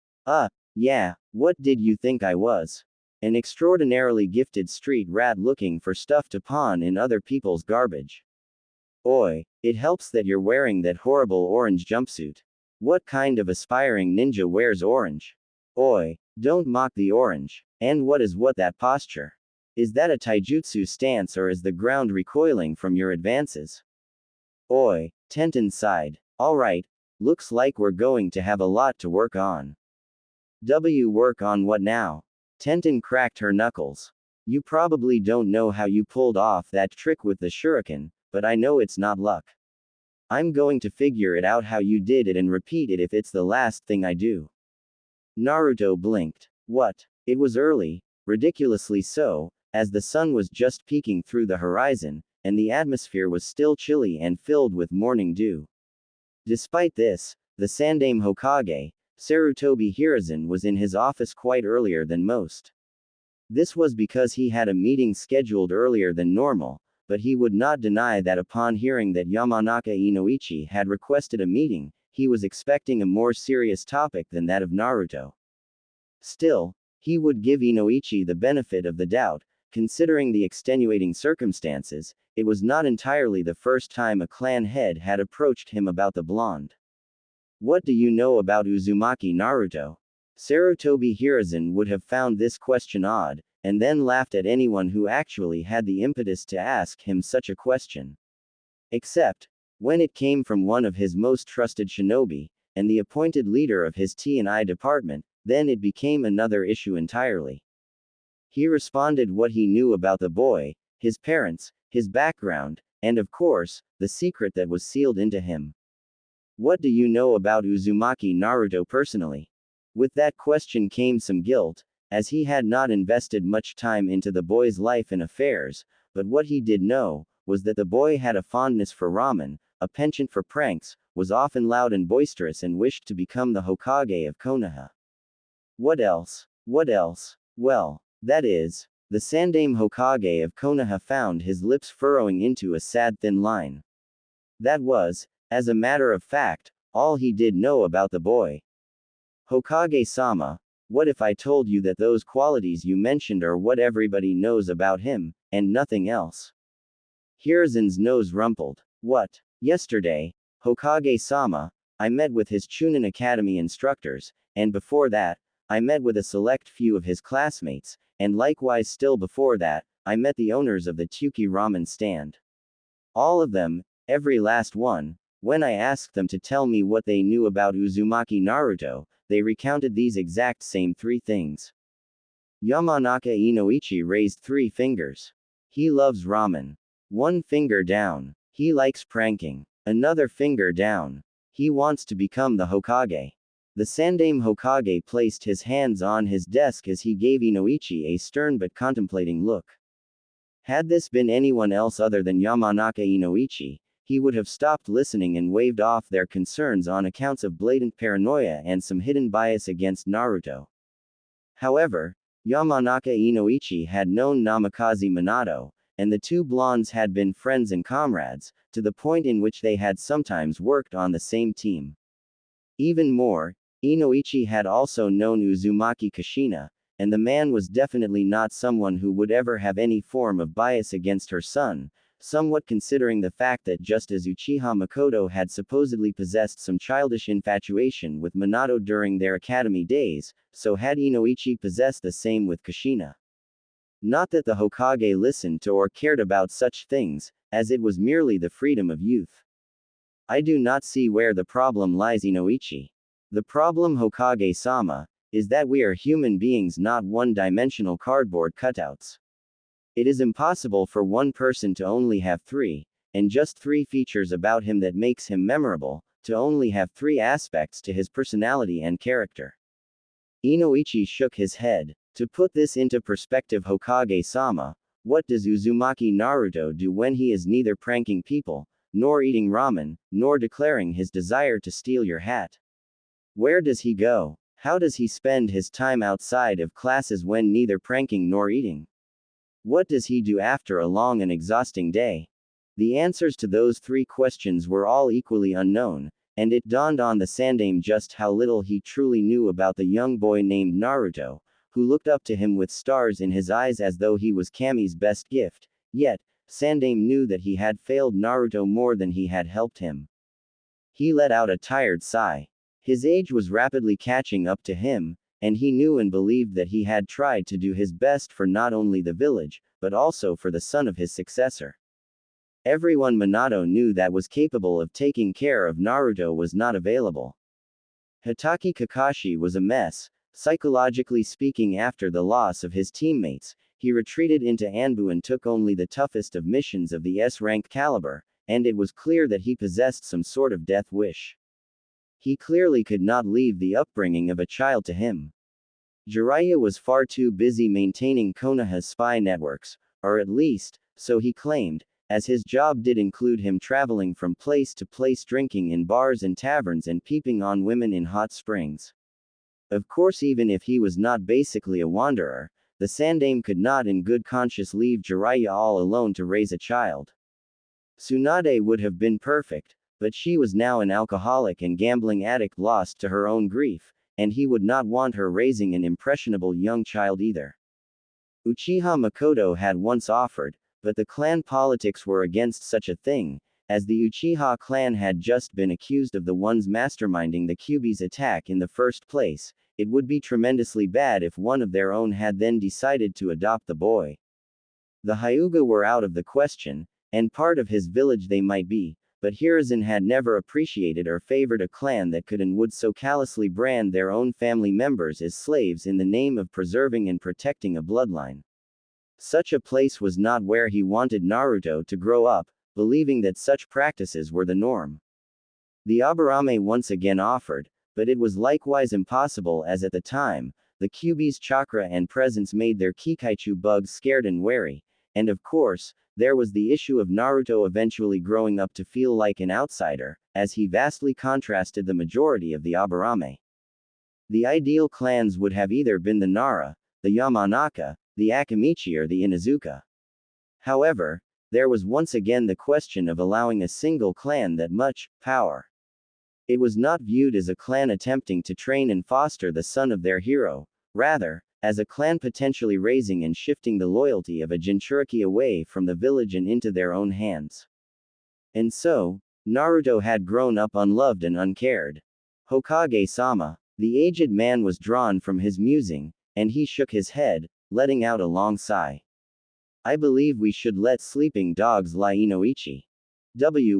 Yeah, what did you think I was? An extraordinarily gifted street rat looking for stuff to pawn in other people's garbage. Oi, it helps that you're wearing that horrible orange jumpsuit. What kind of aspiring ninja wears orange? Oi, don't mock the orange. And what is that posture? Is that a taijutsu stance or is the ground recoiling from your advances? Oi, Tenten sighed. Alright, looks like we're going to have a lot to work on. Work on what now? Tenten cracked her knuckles. You probably don't know how you pulled off that trick with the shuriken, but I know it's not luck. I'm going to figure it out how you did it and repeat it if it's the last thing I do. Naruto blinked. What? It was early, ridiculously so, as the sun was just peeking through the horizon, and the atmosphere was still chilly and filled with morning dew. Despite this, the Sandaime Hokage, Sarutobi Hiruzen, was in his office quite earlier than most. This was because he had a meeting scheduled earlier than normal, but he would not deny that upon hearing that Yamanaka Inoichi had requested a meeting, he was expecting a more serious topic than that of Naruto. Still, he would give Inoichi the benefit of the doubt. Considering the extenuating circumstances, it was not entirely the first time a clan head had approached him about the blonde. What do you know about Uzumaki Naruto? Sarutobi Hiruzen would have found this question odd, and then laughed at anyone who actually had the impetus to ask him such a question. Except, when it came from one of his most trusted shinobi, and the appointed leader of his T&I department, then it became another issue entirely. He responded what he knew about the boy, his parents, his background, and of course, the secret that was sealed into him. What do you know about Uzumaki Naruto personally? With that question came some guilt, as he had not invested much time into the boy's life and affairs, but what he did know was that the boy had a fondness for ramen, a penchant for pranks, was often loud and boisterous, and wished to become the Hokage of Konoha. What else? What else? Well, that is, the Sandaime Hokage of Konoha found his lips furrowing into a sad thin line. That was, as a matter of fact, all he did know about the boy. Hokage-sama, what if I told you that those qualities you mentioned are what everybody knows about him, and nothing else? Hiruzen's nose rumpled. What? Yesterday, Hokage-sama, I met with his Chunin Academy instructors, and before that, I met with a select few of his classmates, and likewise still before that, I met the owners of the Tsuki ramen stand. All of them, every last one, when I asked them to tell me what they knew about Uzumaki Naruto, they recounted these exact same three things. Yamanaka Inoichi raised 3 fingers. He loves ramen. 1 finger down. He likes pranking. Another finger down. He wants to become the Hokage. The Sandaime Hokage placed his hands on his desk as he gave Inoichi a stern but contemplating look. Had this been anyone else other than Yamanaka Inoichi, he would have stopped listening and waved off their concerns on accounts of blatant paranoia and some hidden bias against Naruto. However, Yamanaka Inoichi had known Namikaze Minato, and the 2 blondes had been friends and comrades, to the point in which they had sometimes worked on the same team. Even more, Inoichi had also known Uzumaki Kushina, and the man was definitely not someone who would ever have any form of bias against her son, somewhat considering the fact that just as Uchiha Makoto had supposedly possessed some childish infatuation with Minato during their academy days, so had Inoichi possessed the same with Kushina. Not that the Hokage listened to or cared about such things, as it was merely the freedom of youth. I do not see where the problem lies, Inoichi. The problem, Hokage-sama, is that we are human beings, not one-dimensional cardboard cutouts. It is impossible for one person to only have 3, and just 3 features about him that makes him memorable, to only have 3 aspects to his personality and character. Inoichi shook his head. To put this into perspective, Hokage-sama, what does Uzumaki Naruto do when he is neither pranking people, nor eating ramen, nor declaring his desire to steal your hat? Where does he go? How does he spend his time outside of classes when neither pranking nor eating? What does he do after a long and exhausting day? The answers to those 3 questions were all equally unknown, and it dawned on the Sandaime just how little he truly knew about the young boy named Naruto, who looked up to him with stars in his eyes as though he was Kami's best gift. Yet, Sandaime knew that he had failed Naruto more than he had helped him. He let out a tired sigh. His age was rapidly catching up to him, and he knew and believed that he had tried to do his best for not only the village, but also for the son of his successor. Everyone Minato knew that was capable of taking care of Naruto was not available. Hitaki Kakashi was a mess, psychologically speaking. After the loss of his teammates, he retreated into Anbu and took only the toughest of missions of the S-rank caliber, and it was clear that he possessed some sort of death wish. He clearly could not leave the upbringing of a child to him. Jiraiya was far too busy maintaining Konoha's spy networks, or at least, so he claimed, as his job did include him traveling from place to place, drinking in bars and taverns and peeping on women in hot springs. Of course, even if he was not basically a wanderer, the Sandaime could not in good conscience leave Jiraiya all alone to raise a child. Tsunade would have been perfect, but she was now an alcoholic and gambling addict lost to her own grief, and he would not want her raising an impressionable young child either. Uchiha Makoto had once offered, but the clan politics were against such a thing, as the Uchiha clan had just been accused of the ones masterminding the Kyuubi's attack in the first place. It would be tremendously bad if one of their own had then decided to adopt the boy. The Hyuga were out of the question, and part of his village they might be, but Hiruzen had never appreciated or favored a clan that could and would so callously brand their own family members as slaves in the name of preserving and protecting a bloodline. Such a place was not where he wanted Naruto to grow up, believing that such practices were the norm. The Aburame once again offered, but it was likewise impossible as at the time, the Kyuubi's chakra and presence made their Kikaichu bugs scared and wary, and of course, there was the issue of Naruto eventually growing up to feel like an outsider, as he vastly contrasted the majority of the Aburame. The ideal clans would have either been the Nara, the Yamanaka, the Akamichi or the Inuzuka. However, there was once again the question of allowing a single clan that much power. It was not viewed as a clan attempting to train and foster the son of their hero, rather, as a clan potentially raising and shifting the loyalty of a Jinchuriki away from the village and into their own hands. And so, Naruto had grown up unloved and uncared. Hokage-sama. The aged man was drawn from his musing, and he shook his head, letting out a long sigh. I believe we should let sleeping dogs lie, Inoichi.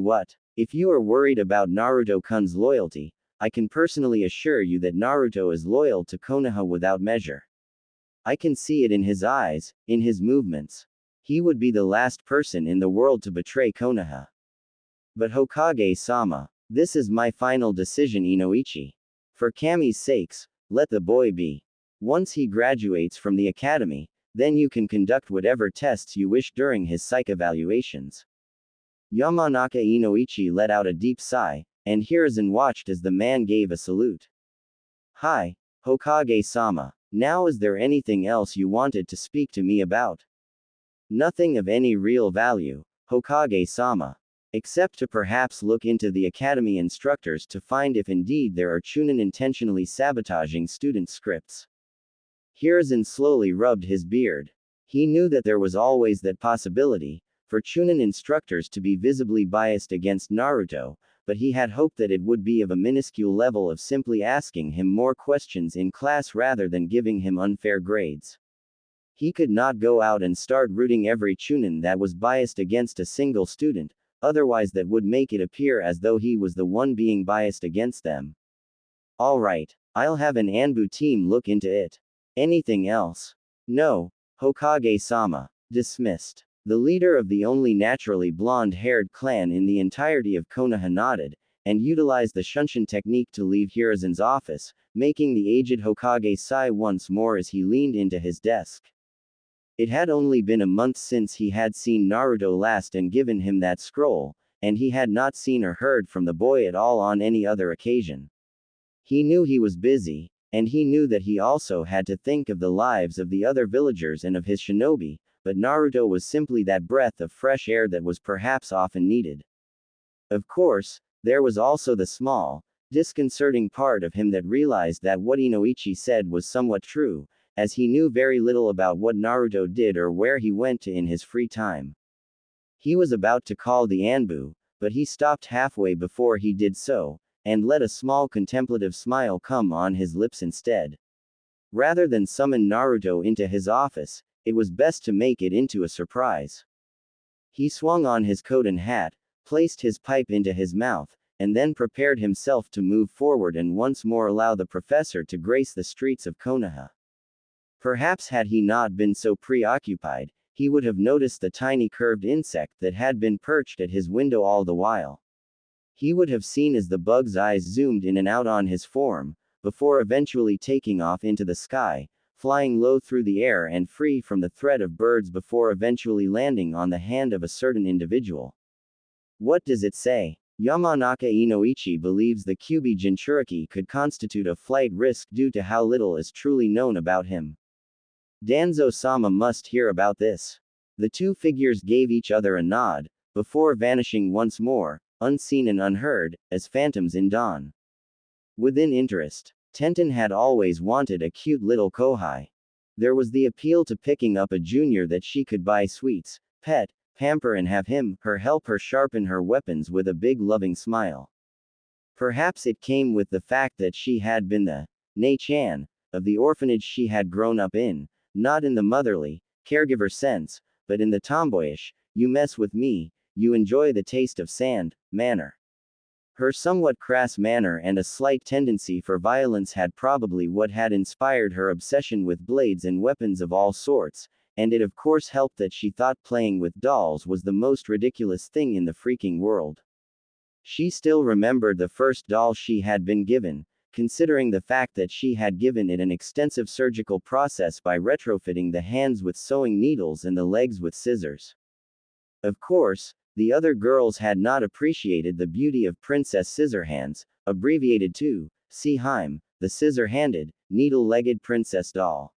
What? If you are worried about Naruto-kun's loyalty, I can personally assure you that Naruto is loyal to Konoha without measure. I can see it in his eyes, in his movements. He would be the last person in the world to betray Konoha. But Hokage-sama, this is my final decision, Inoichi. For Kami's sakes, let the boy be. Once he graduates from the academy, then you can conduct whatever tests you wish during his psych evaluations. Yamanaka Inoichi let out a deep sigh, and Hiruzen watched as the man gave a salute. Hi, Hokage-sama. Now is there anything else you wanted to speak to me about? Nothing of any real value, Hokage-sama. Except to perhaps look into the academy instructors to find if indeed there are Chunin intentionally sabotaging student scripts. Hiruzen slowly rubbed his beard. He knew that there was always that possibility, for Chunin instructors to be visibly biased against Naruto, but he had hoped that it would be of a minuscule level of simply asking him more questions in class rather than giving him unfair grades. He could not go out and start rooting every Chunin that was biased against a single student, otherwise that would make it appear as though he was the one being biased against them. Alright, I'll have an Anbu team look into it. Anything else? No, Hokage-sama. Dismissed. The leader of the only naturally blonde-haired clan in the entirety of Konoha nodded, and utilized the Shunshin technique to leave Hiruzen's office, making the aged Hokage sigh once more as he leaned into his desk. It had only been a month since he had seen Naruto last and given him that scroll, and he had not seen or heard from the boy at all on any other occasion. He knew he was busy, and he knew that he also had to think of the lives of the other villagers and of his shinobi, but Naruto was simply that breath of fresh air that was perhaps often needed. Of course, there was also the small, disconcerting part of him that realized that what Inoichi said was somewhat true, as he knew very little about what Naruto did or where he went to in his free time. He was about to call the Anbu, but he stopped halfway before he did so, and let a small contemplative smile come on his lips instead. Rather than summon Naruto into his office, it was best to make it into a surprise. He swung on his coat and hat, placed his pipe into his mouth, and then prepared himself to move forward and once more allow the professor to grace the streets of Konoha. Perhaps had he not been so preoccupied, he would have noticed the tiny curved insect that had been perched at his window all the while. He would have seen as the bug's eyes zoomed in and out on his form, before eventually taking off into the sky, flying low through the air and free from the threat of birds before eventually landing on the hand of a certain individual. What does it say? Yamanaka Inoichi believes the Kyuubi Jinchuriki could constitute a flight risk due to how little is truly known about him. Danzo-sama must hear about this. The two figures gave each other a nod, before vanishing once more, unseen and unheard, as phantoms in dawn. Within interest, Tenten had always wanted a cute little kohai. There was the appeal to picking up a junior that she could buy sweets, pet, pamper and have him, her help her sharpen her weapons with a big loving smile. Perhaps it came with the fact that she had been the Nei-chan of the orphanage she had grown up in, not in the motherly, caregiver sense, but in the tomboyish, you mess with me, you enjoy the taste of sand, manner. Her somewhat crass manner and a slight tendency for violence had probably what had inspired her obsession with blades and weapons of all sorts, and it of course helped that she thought playing with dolls was the most ridiculous thing in the freaking world. She still remembered the first doll she had been given, considering the fact that she had given it an extensive surgical process by retrofitting the hands with sewing needles and the legs with scissors. Of course, the other girls had not appreciated the beauty of Princess Scissorhands, abbreviated to Seeheim, the scissor-handed, needle-legged princess doll.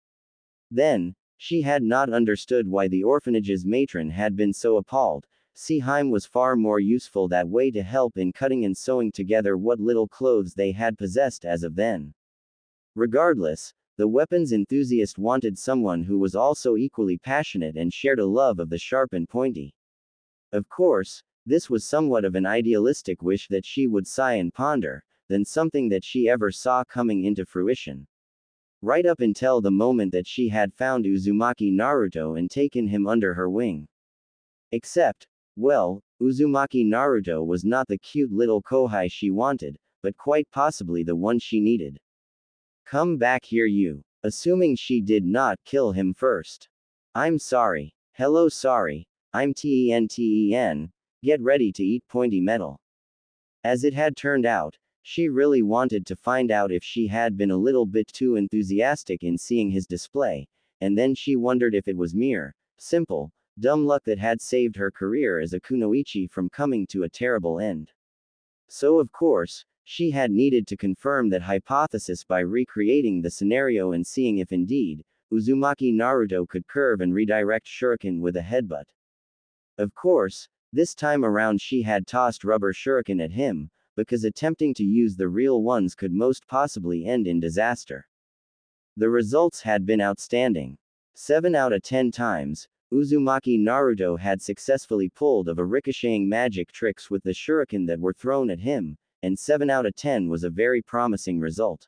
Then, she had not understood why the orphanage's matron had been so appalled. Seeheim was far more useful that way to help in cutting and sewing together what little clothes they had possessed as of then. Regardless, the weapons enthusiast wanted someone who was also equally passionate and shared a love of the sharp and pointy. Of course, this was somewhat of an idealistic wish that she would sigh and ponder, than something that she ever saw coming into fruition. Right up until the moment that she had found Uzumaki Naruto and taken him under her wing. Except, well, Uzumaki Naruto was not the cute little kohai she wanted, but quite possibly the one she needed. Come back here you. Assuming she did not kill him first. I'm sorry. Hello sorry. I'm Ten, get ready to eat pointy metal. As it had turned out, she really wanted to find out if she had been a little bit too enthusiastic in seeing his display, and then she wondered if it was mere, simple, dumb luck that had saved her career as a kunoichi from coming to a terrible end. So of course, she had needed to confirm that hypothesis by recreating the scenario and seeing if indeed, Uzumaki Naruto could curve and redirect shuriken with a headbutt. Of course, this time around she had tossed rubber shuriken at him, because attempting to use the real ones could most possibly end in disaster. The results had been outstanding. 7 out of 10 times, Uzumaki Naruto had successfully pulled of a ricocheting magic tricks with the shuriken that were thrown at him, and 7 out of 10 was a very promising result.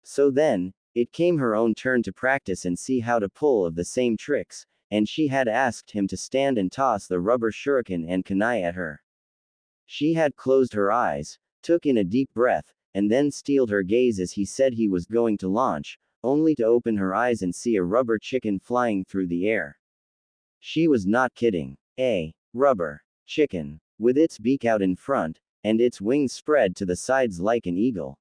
So then, it came her own turn to practice and see how to pull of the same tricks, and she had asked him to stand and toss the rubber shuriken and kunai at her. She had closed her eyes, took in a deep breath, and then steeled her gaze as he said he was going to launch, only to open her eyes and see a rubber chicken flying through the air. She was not kidding. A rubber chicken, with its beak out in front, and its wings spread to the sides like an eagle.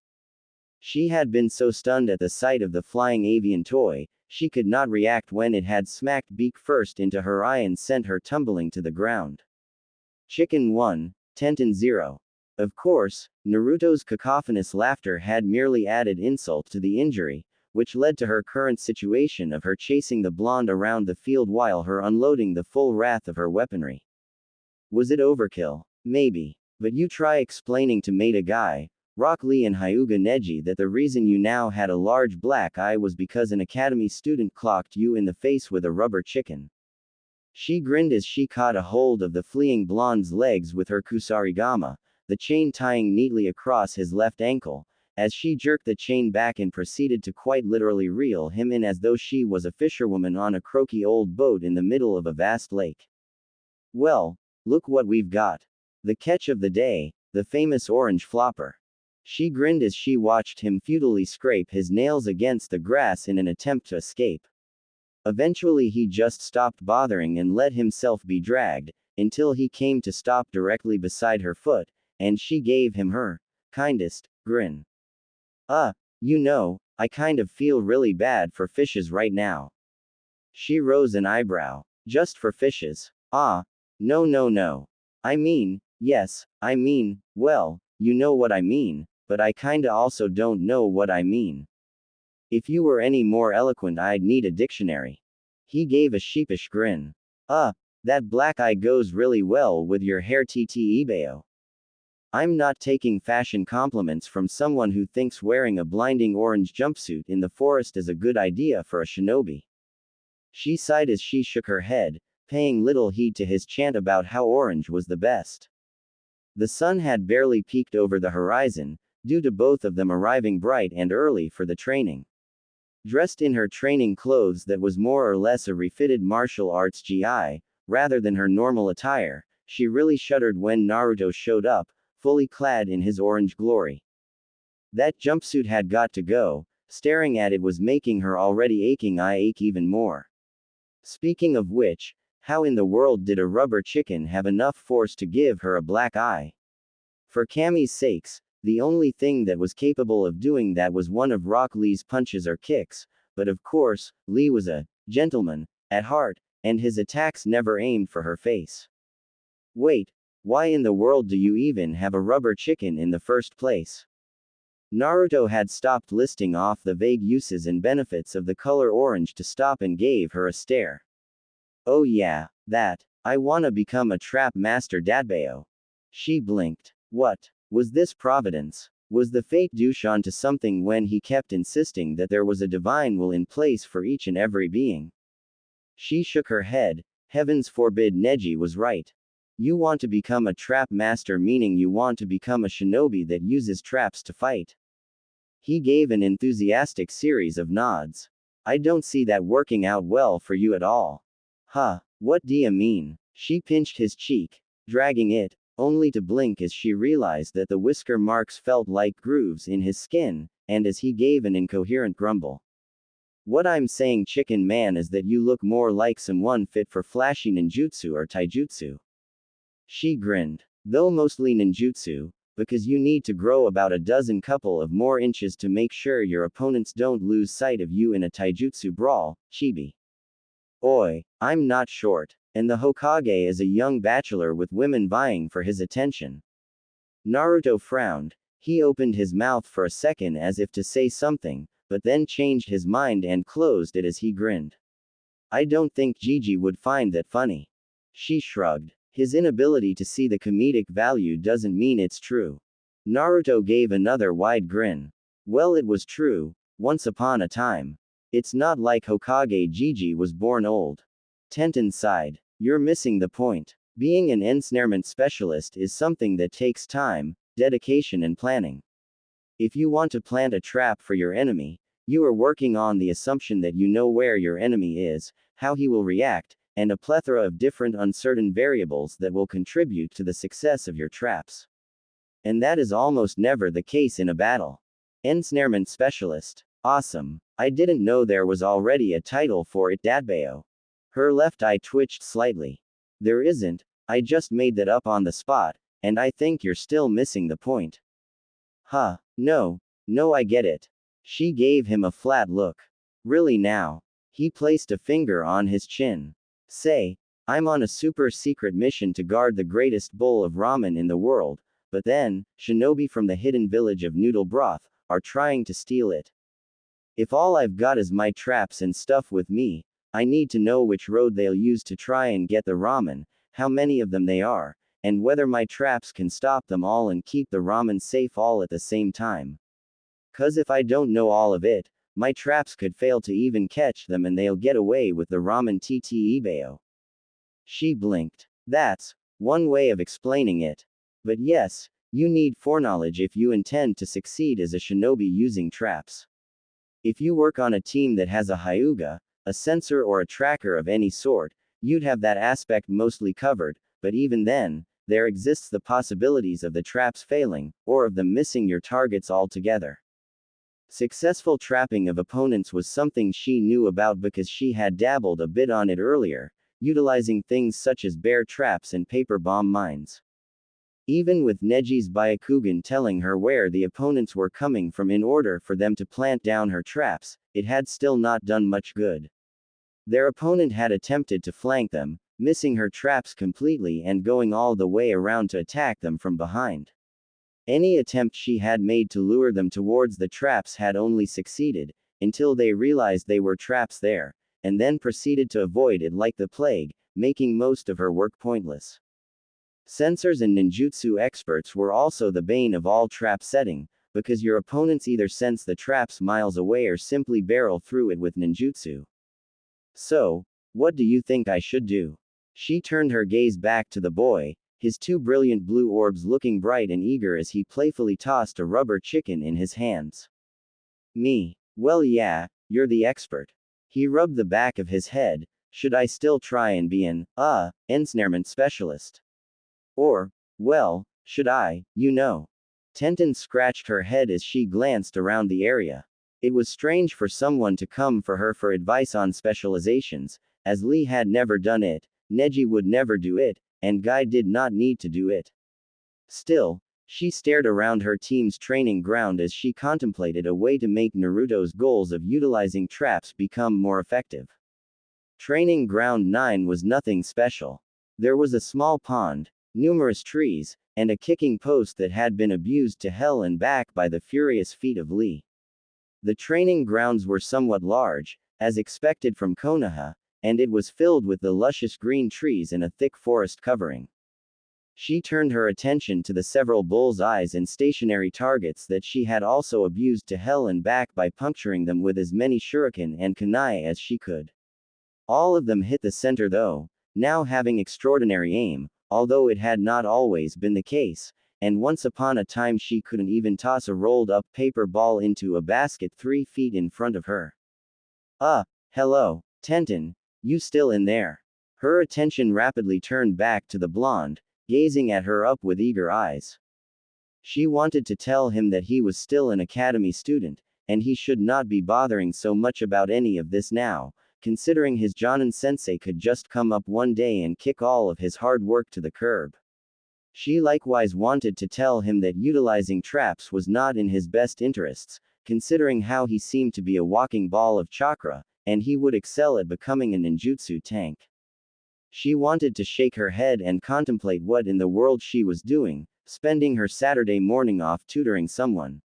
She had been so stunned at the sight of the flying avian toy, she could not react when it had smacked beak first into her eye and sent her tumbling to the ground. Chicken 1, Tenten 0. Of course, Naruto's cacophonous laughter had merely added insult to the injury, which led to her current situation of her chasing the blonde around the field while her unloading the full wrath of her weaponry. Was it overkill? Maybe. But you try explaining to Maida Guy, Rock Lee and Hyuga Neji that the reason you now had a large black eye was because an academy student clocked you in the face with a rubber chicken. She grinned as she caught a hold of the fleeing blonde's legs with her kusarigama, the chain tying neatly across his left ankle, as she jerked the chain back and proceeded to quite literally reel him in as though she was a fisherwoman on a croaky old boat in the middle of a vast lake. Well, look what we've got. The catch of the day, the famous orange flopper. She grinned as she watched him futilely scrape his nails against the grass in an attempt to escape. Eventually he just stopped bothering and let himself be dragged, until he came to stop directly beside her foot, and she gave him her kindest grin. You know, I kind of feel really bad for fishes right now. She rose an eyebrow. Just for fishes? No. I mean, yes, I mean, well, you know what I mean, but I kinda also don't know what I mean. If you were any more eloquent, I'd need a dictionary. He gave a sheepish grin. That black eye goes really well with your hair ttebao. I'm not taking fashion compliments from someone who thinks wearing a blinding orange jumpsuit in the forest is a good idea for a shinobi. She sighed as she shook her head, paying little heed to his chant about how orange was the best. The sun had barely peeked over the horizon, due to both of them arriving bright and early for the training. Dressed in her training clothes that was more or less a refitted martial arts GI, rather than her normal attire, she really shuddered when Naruto showed up, fully clad in his orange glory. That jumpsuit had got to go, staring at it was making her already aching eye ache even more. Speaking of which, how in the world did a rubber chicken have enough force to give her a black eye? For Cammy's sakes, the only thing that was capable of doing that was one of Rock Lee's punches or kicks, but of course, Lee was a gentleman at heart, and his attacks never aimed for her face. Wait, why in the world do you even have a rubber chicken in the first place? Naruto had stopped listing off the vague uses and benefits of the color orange to stop and gave her a stare. Oh yeah, that. I wanna become a trap master dadbao. She blinked. What? Was this providence? Was the fate douche onto something when he kept insisting that there was a divine will in place for each and every being? She shook her head. Heavens forbid Neji was right. You want to become a trap master, meaning you want to become a shinobi that uses traps to fight. He gave an enthusiastic series of nods. I don't see that working out well for you at all. Huh, what do you mean? She pinched his cheek, dragging it, only to blink as she realized that the whisker marks felt like grooves in his skin, and as he gave an incoherent grumble. What I'm saying, chicken man, is that you look more like someone fit for flashy ninjutsu or taijutsu. She grinned. Though mostly ninjutsu, because you need to grow about a dozen couple of more inches to make sure your opponents don't lose sight of you in a taijutsu brawl, chibi. Oi, I'm not short, and the Hokage is a young bachelor with women vying for his attention. Naruto frowned. He opened his mouth for a second as if to say something, but then changed his mind and closed it as he grinned. I don't think Gigi would find that funny. She shrugged. His inability to see the comedic value doesn't mean it's true. Naruto gave another wide grin. Well, it was true, once upon a time. It's not like Hokage Gigi was born old. Tenten sighed. You're missing the point. Being an ensnarement specialist is something that takes time, dedication and planning. If you want to plant a trap for your enemy, you are working on the assumption that you know where your enemy is, how he will react, and a plethora of different uncertain variables that will contribute to the success of your traps. And that is almost never the case in a battle. Ensnarement specialist. Awesome. I didn't know there was already a title for it, dadbao. Her left eye twitched slightly. There isn't, I just made that up on the spot, and I think you're still missing the point. Huh, no, I get it. She gave him a flat look. Really now? He placed a finger on his chin. Say, I'm on a super secret mission to guard the greatest bowl of ramen in the world, but then, shinobi from the hidden village of noodle broth, are trying to steal it. If all I've got is my traps and stuff with me, I need to know which road they'll use to try and get the ramen, how many of them they are, and whether my traps can stop them all and keep the ramen safe all at the same time. 'Cause if I don't know all of it, my traps could fail to even catch them and they'll get away with the ramen ttebao. She blinked. That's one way of explaining it. But yes, you need foreknowledge if you intend to succeed as a shinobi using traps. If you work on a team that has a hyuga, a sensor or a tracker of any sort, you'd have that aspect mostly covered, but even then, there exists the possibilities of the traps failing, or of them missing your targets altogether. Successful trapping of opponents was something she knew about because she had dabbled a bit on it earlier, utilizing things such as bear traps and paper bomb mines. Even with Neji's Byakugan telling her where the opponents were coming from in order for them to plant down her traps, it had still not done much good. Their opponent had attempted to flank them, missing her traps completely and going all the way around to attack them from behind. Any attempt she had made to lure them towards the traps had only succeeded, until they realized they were traps there, and then proceeded to avoid it like the plague, making most of her work pointless. Sensors and ninjutsu experts were also the bane of all trap setting, because your opponents either sense the traps miles away or simply barrel through it with ninjutsu. So, what do you think I should do? She turned her gaze back to the boy, his two brilliant blue orbs looking bright and eager as he playfully tossed a rubber chicken in his hands. Me. Well, yeah, you're the expert. He rubbed the back of his head. Should I still try and be an, ensnarement specialist? Or, well, should I, Tenten scratched her head as she glanced around the area. It was strange for someone to come for her for advice on specializations, as Lee had never done it, Neji would never do it, and Guy did not need to do it. Still, she stared around her team's training ground as she contemplated a way to make Naruto's goals of utilizing traps become more effective. Training ground 9 was nothing special. There was a small pond, numerous trees, and a kicking post that had been abused to hell and back by the furious feet of Lee. The training grounds were somewhat large, as expected from Konoha, and it was filled with the luscious green trees and a thick forest covering. She turned her attention to the several bull's-eyes and stationary targets that she had also abused to hell and back by puncturing them with as many shuriken and kunai as she could. All of them hit the center though, now having extraordinary aim, although it had not always been the case, and once upon a time she couldn't even toss a rolled-up paper ball into a basket 3 feet in front of her. Hello, Tenten, you still in there? Her attention rapidly turned back to the blonde, gazing at her up with eager eyes. She wanted to tell him that he was still an academy student, and he should not be bothering so much about any of this now, considering his Jonin sensei could just come up one day and kick all of his hard work to the curb. She likewise wanted to tell him that utilizing traps was not in his best interests, considering how he seemed to be a walking ball of chakra, and he would excel at becoming a ninjutsu tank. She wanted to shake her head and contemplate what in the world she was doing, spending her Saturday morning off tutoring someone.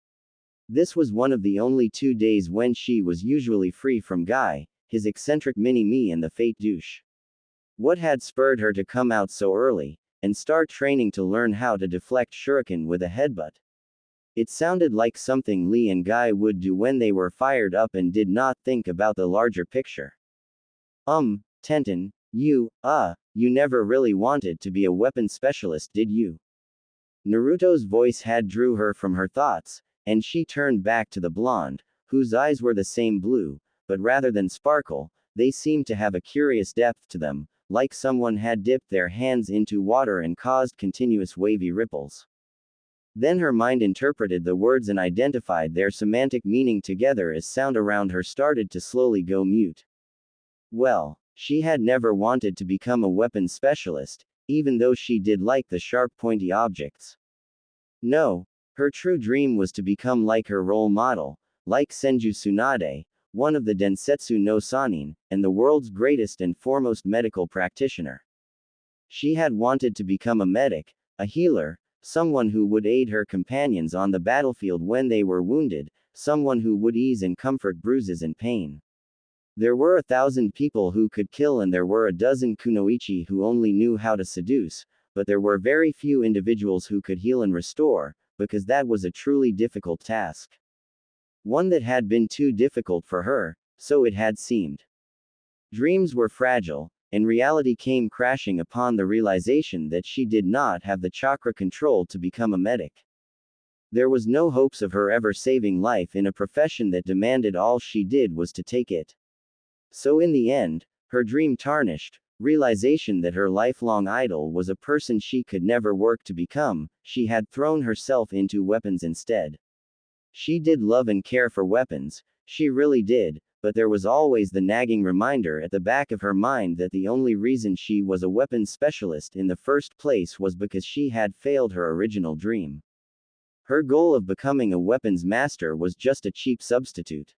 This was one of the only 2 days when she was usually free from Guy, his eccentric mini-me and the fate douche. What had spurred her to come out so early, and start training to learn how to deflect shuriken with a headbutt? It sounded like something Lee and Guy would do when they were fired up and did not think about the larger picture. Tenten, you never really wanted to be a weapon specialist, did you? Naruto's voice had drew her from her thoughts, and she turned back to the blonde, whose eyes were the same blue, but rather than sparkle, they seemed to have a curious depth to them, like someone had dipped their hands into water and caused continuous wavy ripples. Then her mind interpreted the words and identified their semantic meaning together as sound around her started to slowly go mute. Well, she had never wanted to become a weapons specialist, even though she did like the sharp pointy objects. No, her true dream was to become like her role model, like Senju Tsunade, one of the Densetsu no Sanin, and the world's greatest and foremost medical practitioner. She had wanted to become a medic, a healer, someone who would aid her companions on the battlefield when they were wounded, someone who would ease and comfort bruises and pain. There were 1,000 people who could kill and there were a dozen kunoichi who only knew how to seduce, but there were very few individuals who could heal and restore, because that was a truly difficult task. One that had been too difficult for her, so it had seemed. Dreams were fragile, and reality came crashing upon the realization that she did not have the chakra control to become a medic. There was no hopes of her ever saving life in a profession that demanded all she did was to take it. So in the end, her dream tarnished, realization that her lifelong idol was a person she could never work to become, she had thrown herself into weapons instead. She did love and care for weapons, she really did, but there was always the nagging reminder at the back of her mind that the only reason she was a weapons specialist in the first place was because she had failed her original dream. Her goal of becoming a weapons master was just a cheap substitute.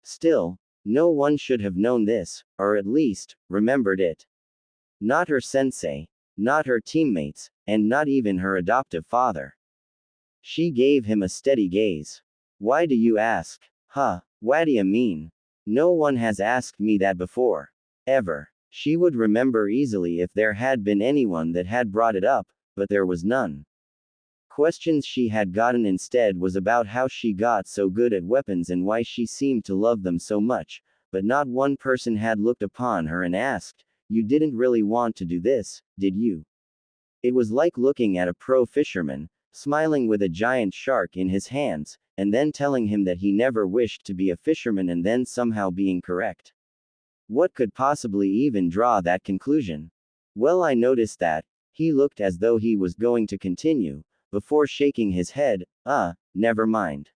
Still, no one should have known this, or at least, remembered it. Not her sensei, not her teammates, and not even her adoptive father. She gave him a steady gaze. Why do you ask? What do you mean? No one has asked me that before. Ever. She would remember easily if there had been anyone that had brought it up, but there was none. Questions she had gotten instead was about how she got so good at weapons and why she seemed to love them so much, but not one person had looked upon her and asked, "You didn't really want to do this, did you?" It was like looking at a pro fisherman, smiling with a giant shark in his hands, and then telling him that he never wished to be a fisherman and then somehow being correct. What could possibly even draw that conclusion? Well, I noticed that. He looked as though he was going to continue, before shaking his head. Never mind.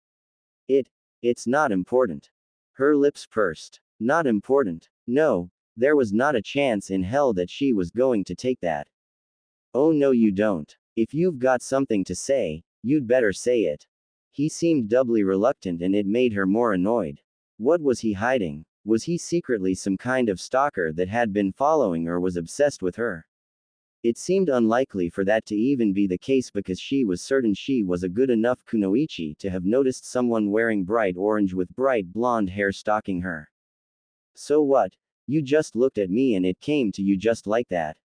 It's not important. Her lips pursed. Not important. No, there was not a chance in hell that she was going to take that. Oh no, you don't. If you've got something to say, you'd better say it. He seemed doubly reluctant and it made her more annoyed. What was he hiding? Was he secretly some kind of stalker that had been following or was obsessed with her? It seemed unlikely for that to even be the case because she was certain she was a good enough kunoichi to have noticed someone wearing bright orange with bright blonde hair stalking her. So what? You just looked at me and it came to you just like that.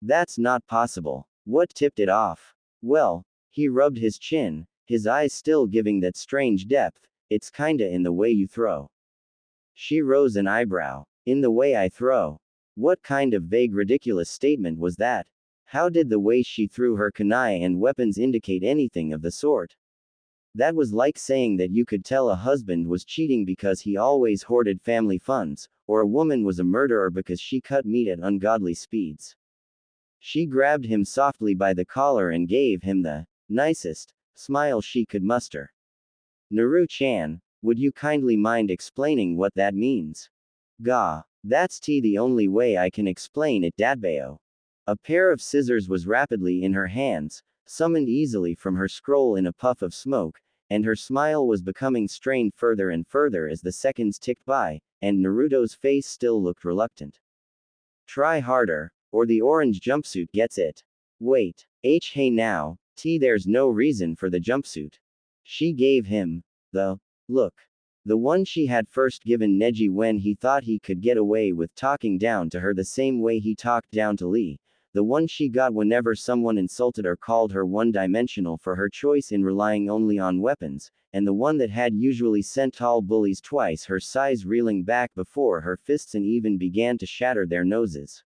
That's not possible. What tipped it off? Well, he rubbed his chin, his eyes still giving that strange depth. It's kinda in the way you throw. She rose an eyebrow. In the way I throw. What kind of vague ridiculous statement was that? How did the way she threw her kunai and weapons indicate anything of the sort? That was like saying that you could tell a husband was cheating because he always hoarded family funds, or a woman was a murderer because she cut meat at ungodly speeds. She grabbed him softly by the collar and gave him the nicest smile she could muster. Naru-chan, would you kindly mind explaining what that means? Gah. That's the only way I can explain it, Datbeo. A pair of scissors was rapidly in her hands, summoned easily from her scroll in a puff of smoke, and her smile was becoming strained further and further as the seconds ticked by, and Naruto's face still looked reluctant. Try harder, or the orange jumpsuit gets it. Wait. Hey now, there's no reason for the jumpsuit. She gave him the look. The one she had first given Neji when he thought he could get away with talking down to her the same way he talked down to Lee, the one she got whenever someone insulted or called her one-dimensional for her choice in relying only on weapons, and the one that had usually sent tall bullies twice her size reeling back before her fists and even began to shatter their noses.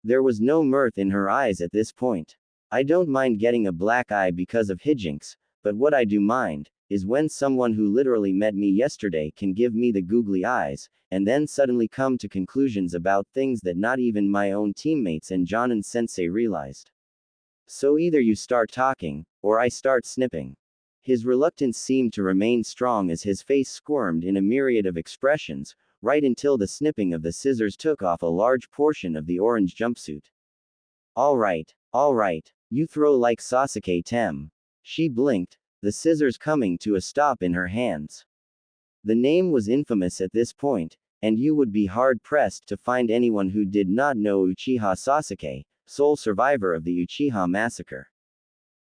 There was no mirth in her eyes at this point. I don't mind getting a black eye because of hijinks, but what I do mind is when someone who literally met me yesterday can give me the googly eyes, and then suddenly come to conclusions about things that not even my own teammates and Jonin-sensei realized. So either you start talking, or I start snipping. His reluctance seemed to remain strong as his face squirmed in a myriad of expressions, right until the snipping of the scissors took off a large portion of the orange jumpsuit. Alright, you throw like Sasuke Tem. She blinked, the scissors coming to a stop in her hands. The name was infamous at this point, and you would be hard-pressed to find anyone who did not know Uchiha Sasuke, sole survivor of the Uchiha massacre.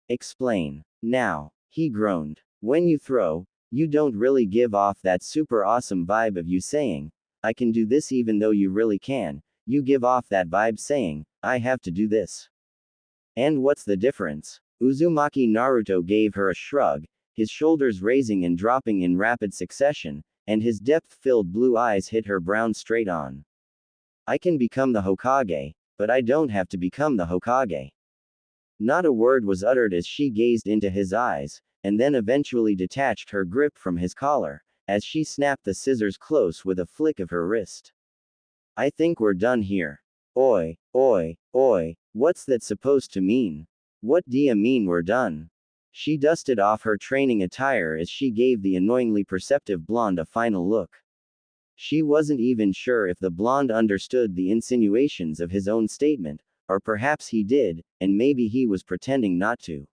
Explain. Now, he groaned. When you throw, you don't really give off that super awesome vibe of you saying, I can do this even though you really can, you give off that vibe saying, I have to do this. And what's the difference? Uzumaki Naruto gave her a shrug, his shoulders raising and dropping in rapid succession, and his depth-filled blue eyes hit her brown straight on. I can become the Hokage, but I don't have to become the Hokage. Not a word was uttered as she gazed into his eyes, and then eventually detached her grip from his collar, as she snapped the scissors close with a flick of her wrist. I think we're done here. Oi, what's that supposed to mean? What do you mean we're done? She dusted off her training attire as she gave the annoyingly perceptive blonde a final look. She wasn't even sure if the blonde understood the insinuations of his own statement, or perhaps he did, and maybe he was pretending not to.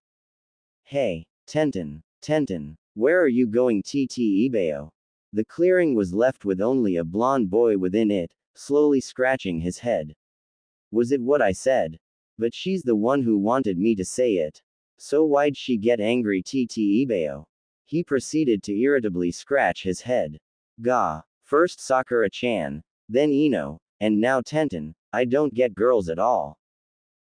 Hey, Tenten, where are you going, Ibeo? The clearing was left with only a blonde boy within it, slowly scratching his head. Was it what I said? But she's the one who wanted me to say it. So why'd she get angry, Ibeo? He proceeded to irritably scratch his head. Ga. First Sakura-chan, then Ino, and now Tenten. I don't get girls at all.